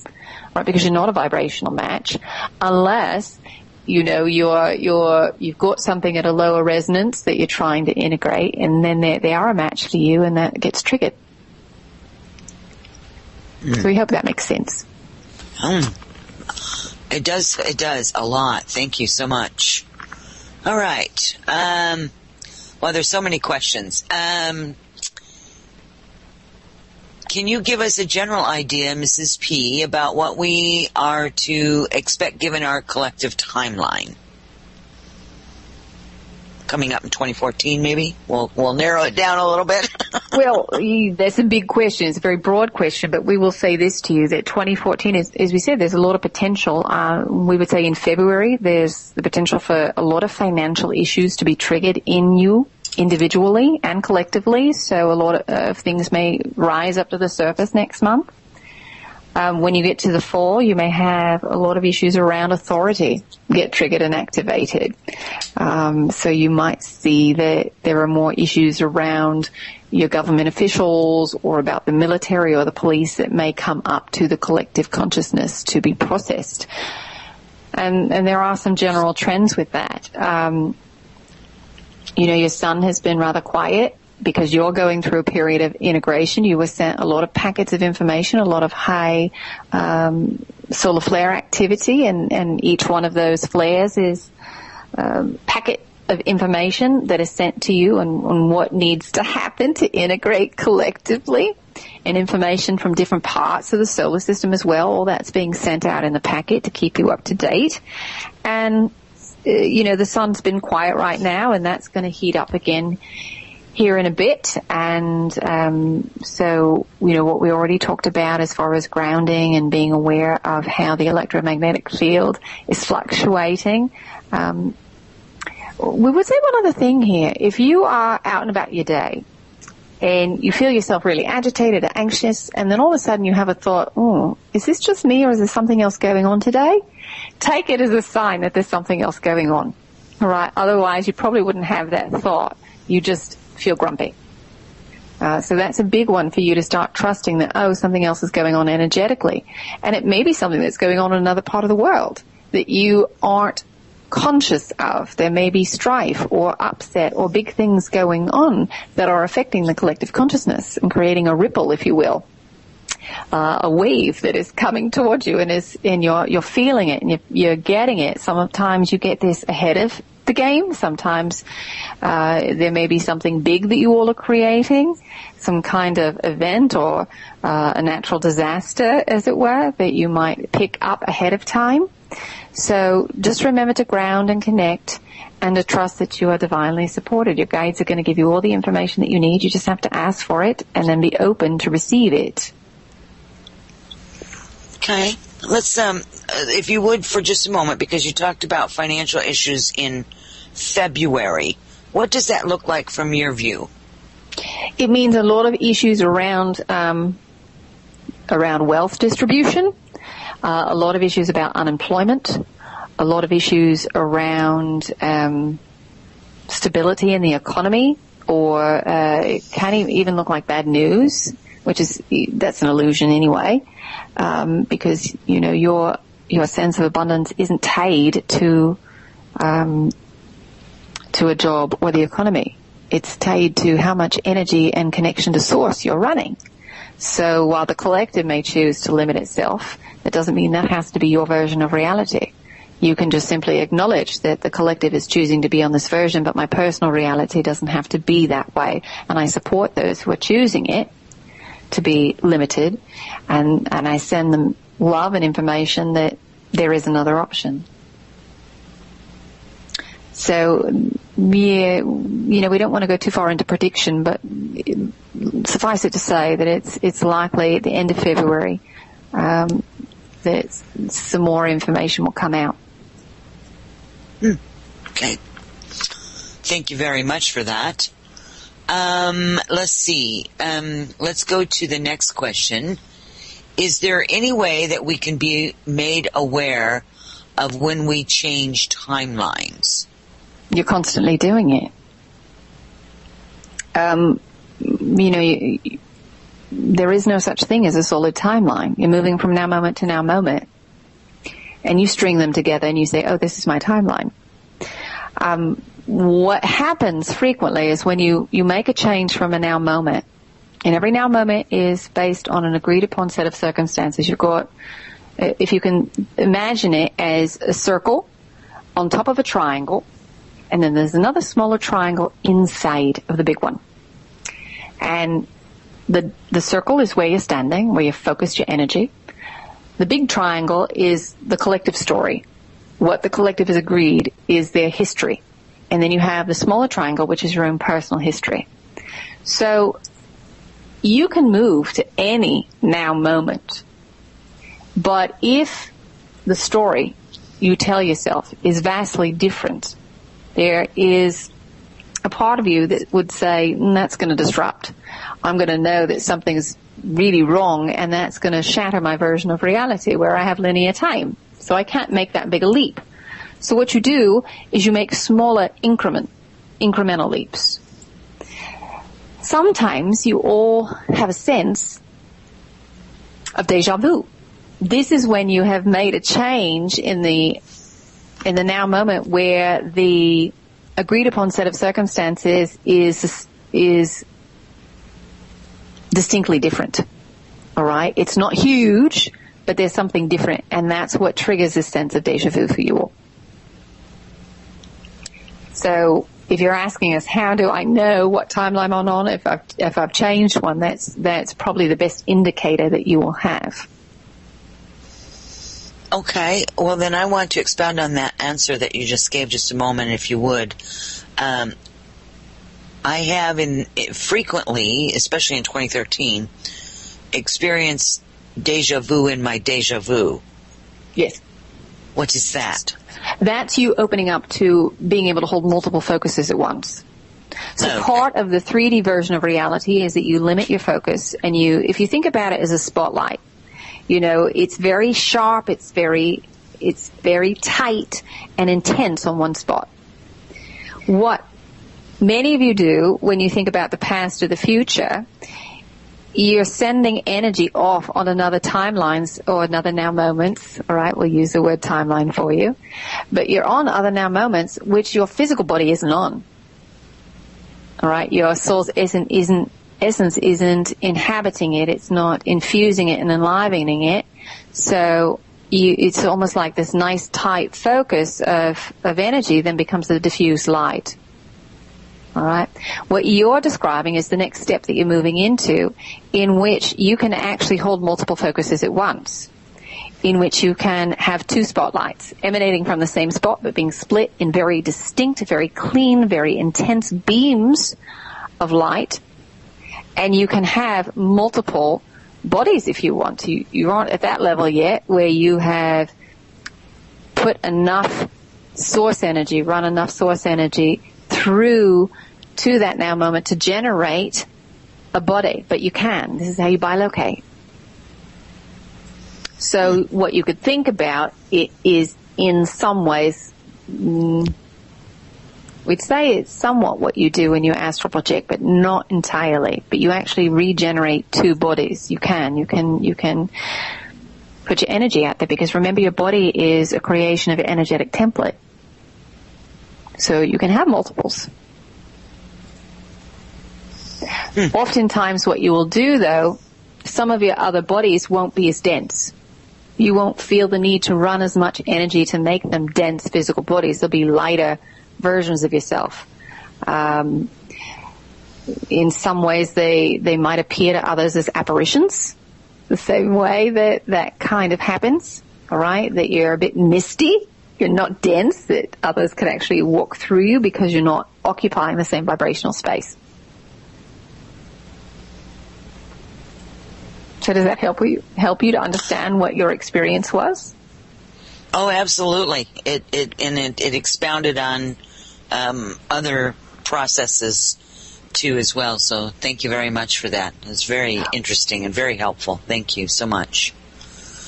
right, because you're not a vibrational match, unless you know you've got something at a lower resonance that you're trying to integrate, and then they are a match for you, and that gets triggered. So we hope that makes sense. It does a lot. Thank you so much. All right. Well, there's so many questions. Can you give us a general idea, Mrs. P, about what we are to expect given our collective timeline? Coming up in 2014, maybe? We'll narrow it down a little bit. Well, that's a big question. It's a very broad question, but we will say this to you, that 2014 is, as we said, there's a lot of potential. We would say in February, there's the potential for a lot of financial issues to be triggered in you individually and collectively. So a lot of things may rise up to the surface next month. When you get to the fall, you may have a lot of issues around authority get triggered and activated. So you might see that there are more issues around your government officials or about the military or the police that may come up to the collective consciousness to be processed. And there are some general trends with that. Your sun has been rather quiet, because you're going through a period of integration. You were sent a lot of packets of information, a lot of high solar flare activity, and each one of those flares is a packet of information that is sent to you on what needs to happen to integrate collectively, and information from different parts of the solar system as well. All that's being sent out in the packet to keep you up to date. And, the sun's been quiet right now, and that's going to heat up again here in a bit. And so what we already talked about as far as grounding and being aware of how the electromagnetic field is fluctuating. We would say one other thing here. If you are out and about your day and you feel yourself really agitated or anxious, and then all of a sudden you have a thought, is this just me, or is there something else going on today? Take it as a sign that there's something else going on. All right. Otherwise you probably wouldn't have that thought. You just feel grumpy. So that's a big one for you to start trusting that, something else is going on energetically. And it may be something that's going on in another part of the world that you aren't conscious of. There may be strife or upset or big things going on that are affecting the collective consciousness and creating a ripple, if you will. A wave that is coming towards you, and you're feeling it and you're getting it. Sometimes you get this ahead of the game. Sometimes there may be something big that you all are creating, some kind of event or a natural disaster, as it were, that you might pick up ahead of time. So just remember to ground and connect and to trust that you are divinely supported. Your guides are going to give you all the information that you need. You just have to ask for it and then be open to receive it. Okay. Let's, if you would, for just a moment, because you talked about financial issues in February. What does that look like from your view? It means a lot of issues around wealth distribution, a lot of issues about unemployment, a lot of issues around stability in the economy, or it can even look like bad news, that's an illusion anyway, because your sense of abundance isn't tied to a job or the economy. It's tied to how much energy and connection to source you're running. So while the collective may choose to limit itself, that doesn't mean that has to be your version of reality. You can just simply acknowledge that the collective is choosing to be on this version, but my personal reality doesn't have to be that way. And I support those who are choosing it to be limited, and I send them love and information that there is another option. So, yeah, we don't want to go too far into prediction, but suffice it to say that it's likely at the end of February that some more information will come out. Okay. Thank you very much for that. Let's see. Let's go to the next question. Is there any way that we can be made aware of when we change timelines? You're constantly doing it. There is no such thing as a solid timeline. You're moving from now moment to now moment, and you string them together and you say, oh, this is my timeline. What happens frequently is when you make a change from a now moment, and every now moment is based on an agreed upon set of circumstances. You've got, if you can imagine it as a circle on top of a triangle, and then there's another smaller triangle inside of the big one. And the circle is where you're standing, where you focused your energy. The big triangle is the collective story. What the collective has agreed is their history. And then you have the smaller triangle, which is your own personal history. So you can move to any now moment. But if the story you tell yourself is vastly different, there is a part of you that would say, that's going to disrupt. I'm going to know that something's really wrong, and that's going to shatter my version of reality where I have linear time. So I can't make that big a leap. So what you do is you make smaller incremental leaps. Sometimes you all have a sense of deja vu. This is when you have made a change in the now moment where the agreed upon set of circumstances is distinctly different. All right? It's not huge, but there's something different, and that's what triggers this sense of deja vu for you all. So if you're asking us, how do I know what timeline I'm on if I've changed one, that's probably the best indicator that you will have. Okay, well then I want to expound on that answer that you just gave just a moment, if you would. I have frequently, especially in 2013, experienced deja vu in my deja vu. Yes. What is that? That's you opening up to being able to hold multiple focuses at once. So part of the 3D version of reality is that you limit your focus, and if you think about it as a spotlight, it's very sharp, it's very tight and intense on one spot. What many of you do when you think about the past or the future you're sending energy off on another timelines or another now moments. All right, we'll use the word timeline for you. But you're on other now moments, which your physical body isn't on. All right, your soul's essence isn't inhabiting it. It's not infusing it and enlivening it. So it's almost like this nice tight focus of energy then becomes the diffused light. All right. What you're describing is the next step that you're moving into, in which you can actually hold multiple focuses at once, in which you can have two spotlights emanating from the same spot but being split in very distinct, very clean, very intense beams of light. And you can have multiple bodies if you want to. You aren't at that level yet where you have put enough source energy, run enough source energy through to that now moment to generate a body, but you can. This is how you bilocate. So what you could think about it is in some ways, we'd say it's somewhat what you do when you astral project, but not entirely. But you actually regenerate two bodies. You can put your energy out there, because remember, your body is a creation of an energetic template. So you can have multiples. Oftentimes what you will do, though, some of your other bodies won't be as dense. You won't feel the need to run as much energy to make them dense physical bodies. They'll be lighter versions of yourself. In some ways, they might appear to others as apparitions, the same way that kind of happens, all right, that you're a bit misty. You're not dense, that others can actually walk through you because you're not occupying the same vibrational space. So does that help you to understand what your experience was? Oh, absolutely. It expounded on other processes too as well. So thank you very much for that. It's very interesting and very helpful. Thank you so much.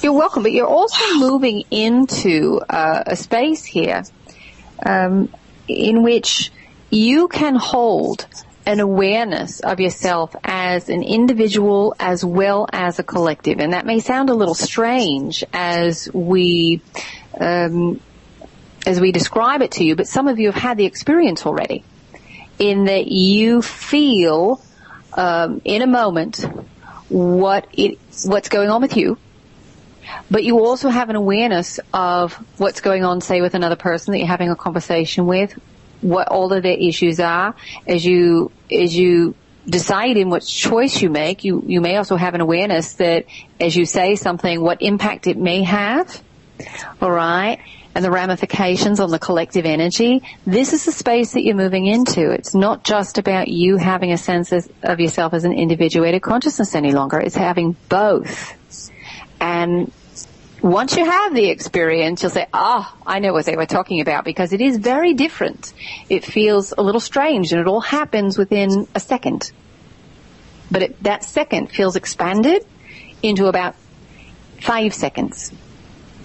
You're welcome. But you're also moving into a space here in which you can hold an awareness of yourself as an individual as well as a collective. And that may sound a little strange as we describe it to you, but some of you have had the experience already, in that you feel in a moment what's going on with you, but you also have an awareness of what's going on, say, with another person that you're having a conversation with, what all of their issues are. As you decide in which choice you make, you may also have an awareness that as you say something, what impact it may have, all right, and the ramifications on the collective energy. This is the space that you're moving into. It's not just about you having a sense of yourself as an individuated consciousness any longer. It's having both. And once you have the experience, you'll say, I know what they were talking about, because it is very different. It feels a little strange, and it all happens within a second. But that second feels expanded into about 5 seconds.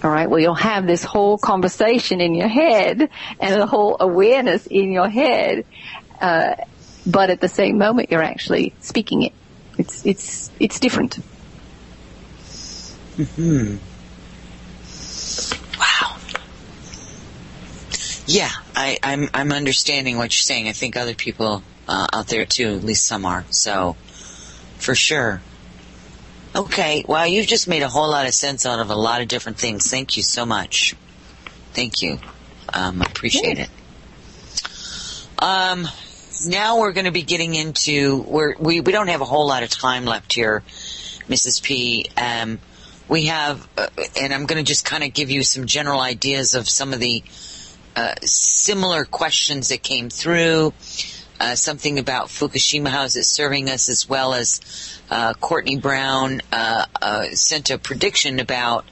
All right, well, you'll have this whole conversation in your head and a whole awareness in your head, but at the same moment, you're actually speaking it. It's different. Mm-hmm. Wow. Yeah, I'm understanding what you're saying. I think other people out there too, at least some are. So, for sure. Okay, wow, you've just made a whole lot of sense out of a lot of different things. Thank you so much. Thank you. Appreciate it. Now we're going to be getting into, we don't have a whole lot of time left here, Mrs. P. We have, and I'm going to just kind of give you some general ideas of some of the similar questions that came through. Something about Fukushima, how is it serving us, as well as Courtney Brown sent a prediction about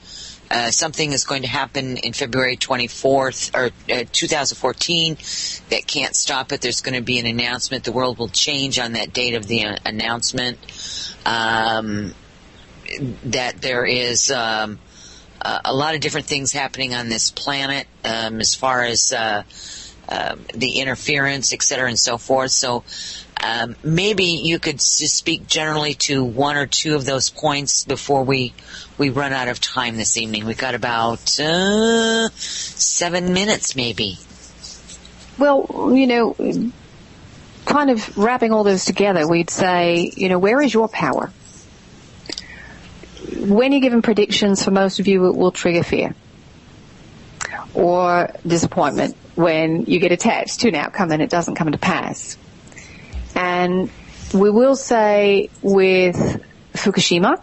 something is going to happen in February 24th, or 2014, that can't stop it. There's going to be an announcement. The world will change on that date of the announcement. That there is a lot of different things happening on this planet as far as the interference, et cetera, and so forth. So maybe you could just speak generally to one or two of those points before we run out of time this evening. We've got about 7 minutes, maybe. Well, kind of wrapping all those together, we'd say, where is your power? When you're given predictions, for most of you, it will trigger fear or disappointment when you get attached to an outcome and it doesn't come to pass. And we will say with Fukushima,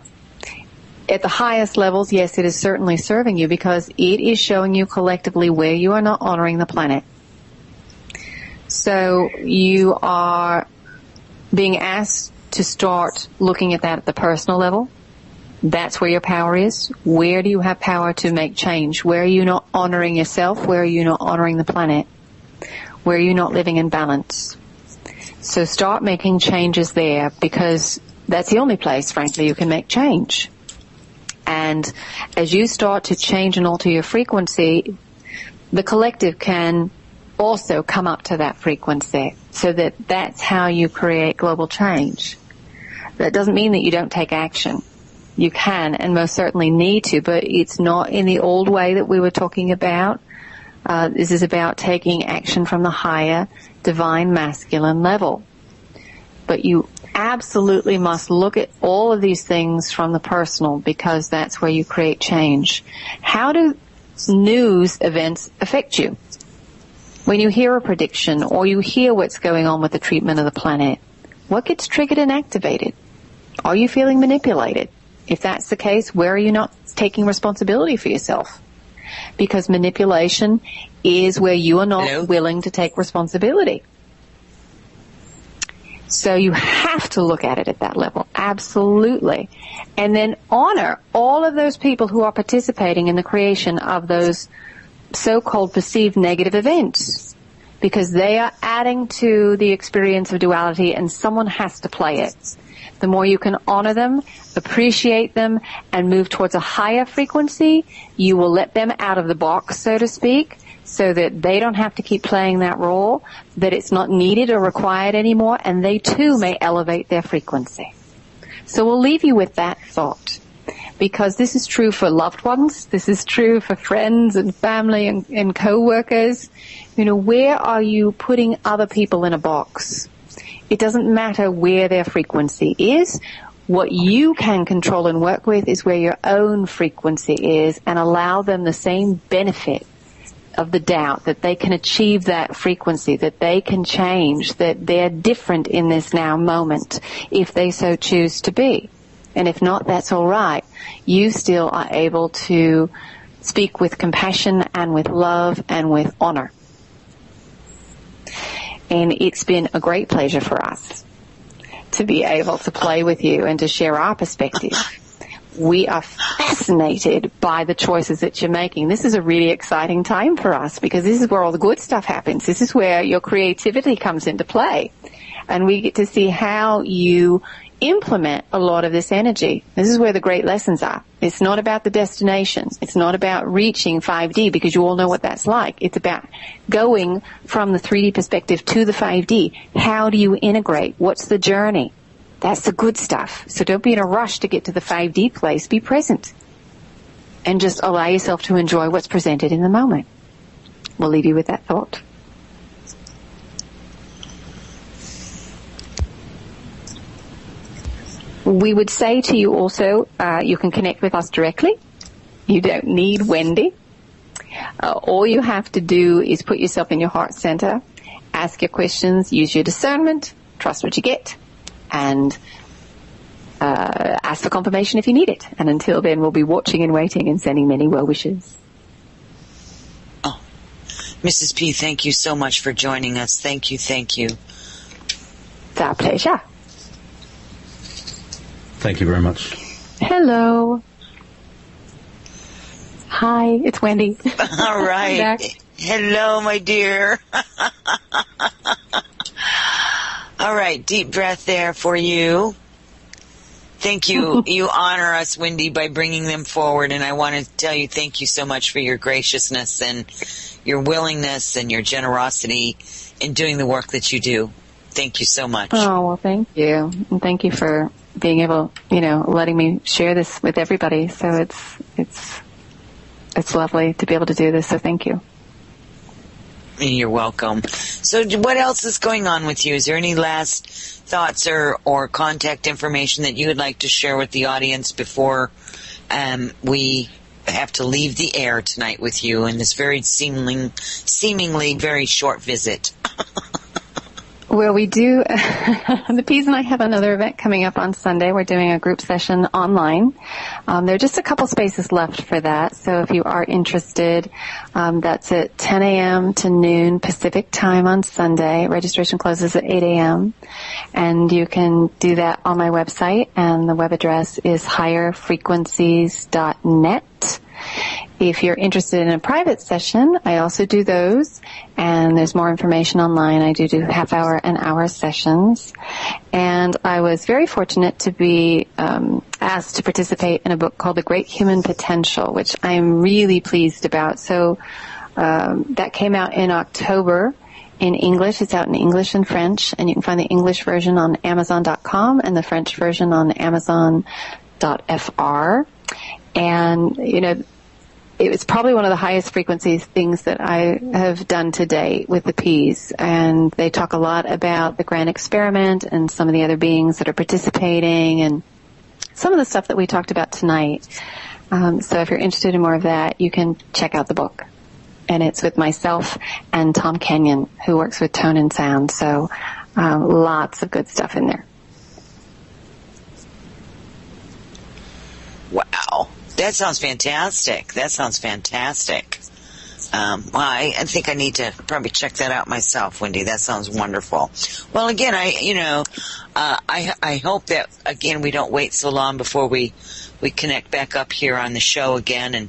at the highest levels, yes, it is certainly serving you because it is showing you collectively where you are not honoring the planet. So you are being asked to start looking at that at the personal level. That's where your power is. Where do you have power to make change? Where are you not honoring yourself? Where are you not honoring the planet? Where are you not living in balance? So start making changes there because that's the only place, frankly, you can make change. And as you start to change and alter your frequency, the collective can also come up to that frequency so that that's how you create global change. That doesn't mean that you don't take action. You can and most certainly need to, but it's not in the old way that we were talking about. This is about taking action from the higher divine masculine level. But you absolutely must look at all of these things from the personal because that's where you create change. How do news events affect you? When you hear a prediction or you hear what's going on with the treatment of the planet, what gets triggered and activated? Are you feeling manipulated? If that's the case, where are you not taking responsibility for yourself? Because manipulation is where you are not willing to take responsibility. So you have to look at it at that level, absolutely. And then honor all of those people who are participating in the creation of those so-called perceived negative events, because they are adding to the experience of duality and someone has to play it. The more you can honor them, appreciate them, and move towards a higher frequency, you will let them out of the box, so to speak, so that they don't have to keep playing that role, that it's not needed or required anymore, and they too may elevate their frequency. So we'll leave you with that thought, because this is true for loved ones, this is true for friends and family and co-workers. Where are you putting other people in a box? It doesn't matter where their frequency is. What you can control and work with is where your own frequency is and allow them the same benefit of the doubt that they can achieve that frequency, that they can change, that they're different in this now moment if they so choose to be. And if not, that's all right. You still are able to speak with compassion and with love and with honor. And it's been a great pleasure for us to be able to play with you and to share our perspective. We are fascinated by the choices that you're making. This is a really exciting time for us because this is where all the good stuff happens. This is where your creativity comes into play. And we get to see how you implement a lot of this energy. This is where the great lessons are. It's not about the destination. It's not about reaching 5D because you all know what that's like. It's about going from the 3D perspective to the 5D. How do you integrate? What's the journey? That's the good stuff. So don't be in a rush to get to the 5D place. Be present. And just allow yourself to enjoy what's presented in the moment. We'll leave you with that thought. We would say to you also, you can connect with us directly. You don't need Wendy. All you have to do is put yourself in your heart center, ask your questions, use your discernment, trust what you get, and ask for confirmation if you need it. And until then, we'll be watching and waiting and sending many well wishes. Oh, Mrs. P, thank you so much for joining us. Thank you, thank you. It's our pleasure. Thank you very much. Hello. Hi, it's Wendy. All right. Hello, my dear. All right, deep breath there for you. Thank you. You honor us, Wendy, by bringing them forward, and I want to tell you thank you so much for your graciousness and your willingness and your generosity in doing the work that you do. Thank you so much. Oh, well, thank you. And thank you for being able, letting me share this with everybody. So it's lovely to be able to do this. So thank you. You're welcome. So what else is going on with you? Is there any last thoughts or contact information that you would like to share with the audience before we have to leave the air tonight with you in this very seemingly very short visit? Well, we do. The Peas and I have another event coming up on Sunday. We're doing a group session online. There are just a couple spaces left for that. So if you are interested, that's at 10 a.m. to noon Pacific time on Sunday. Registration closes at 8 a.m. And you can do that on my website. And the web address is higherfrequencies.net. If you're interested in a private session, I also do those, and there's more information online. I do half-hour and hour sessions, and I was very fortunate to be asked to participate in a book called The Great Human Potential, which I'm really pleased about. So that came out in October in English. It's out in English and French, and you can find the English version on Amazon.com and the French version on Amazon.fr. And, it was probably one of the highest frequency things that I have done to date with the Peas. And they talk a lot about the grand experiment and some of the other beings that are participating and some of the stuff that we talked about tonight. So if you're interested in more of that, you can check out the book. And it's with myself and Tom Kenyon, who works with tone and sound. So lots of good stuff in there. Wow. That sounds fantastic. I think I need to probably check that out myself, Wendy. That sounds wonderful. Well, again, I hope that, again, we don't wait so long before we connect back up here on the show again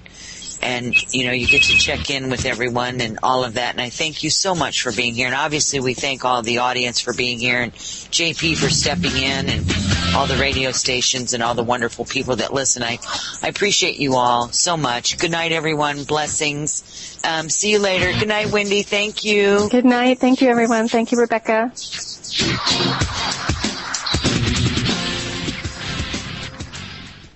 and you get to check in with everyone and all of that. And I thank you so much for being here. And obviously we thank all the audience for being here and JP for stepping in and all the radio stations and all the wonderful people that listen. I appreciate you all so much. Good night, everyone. Blessings. See you later. Good night, Wendy. Thank you. Good night. Thank you, everyone. Thank you, Rebecca.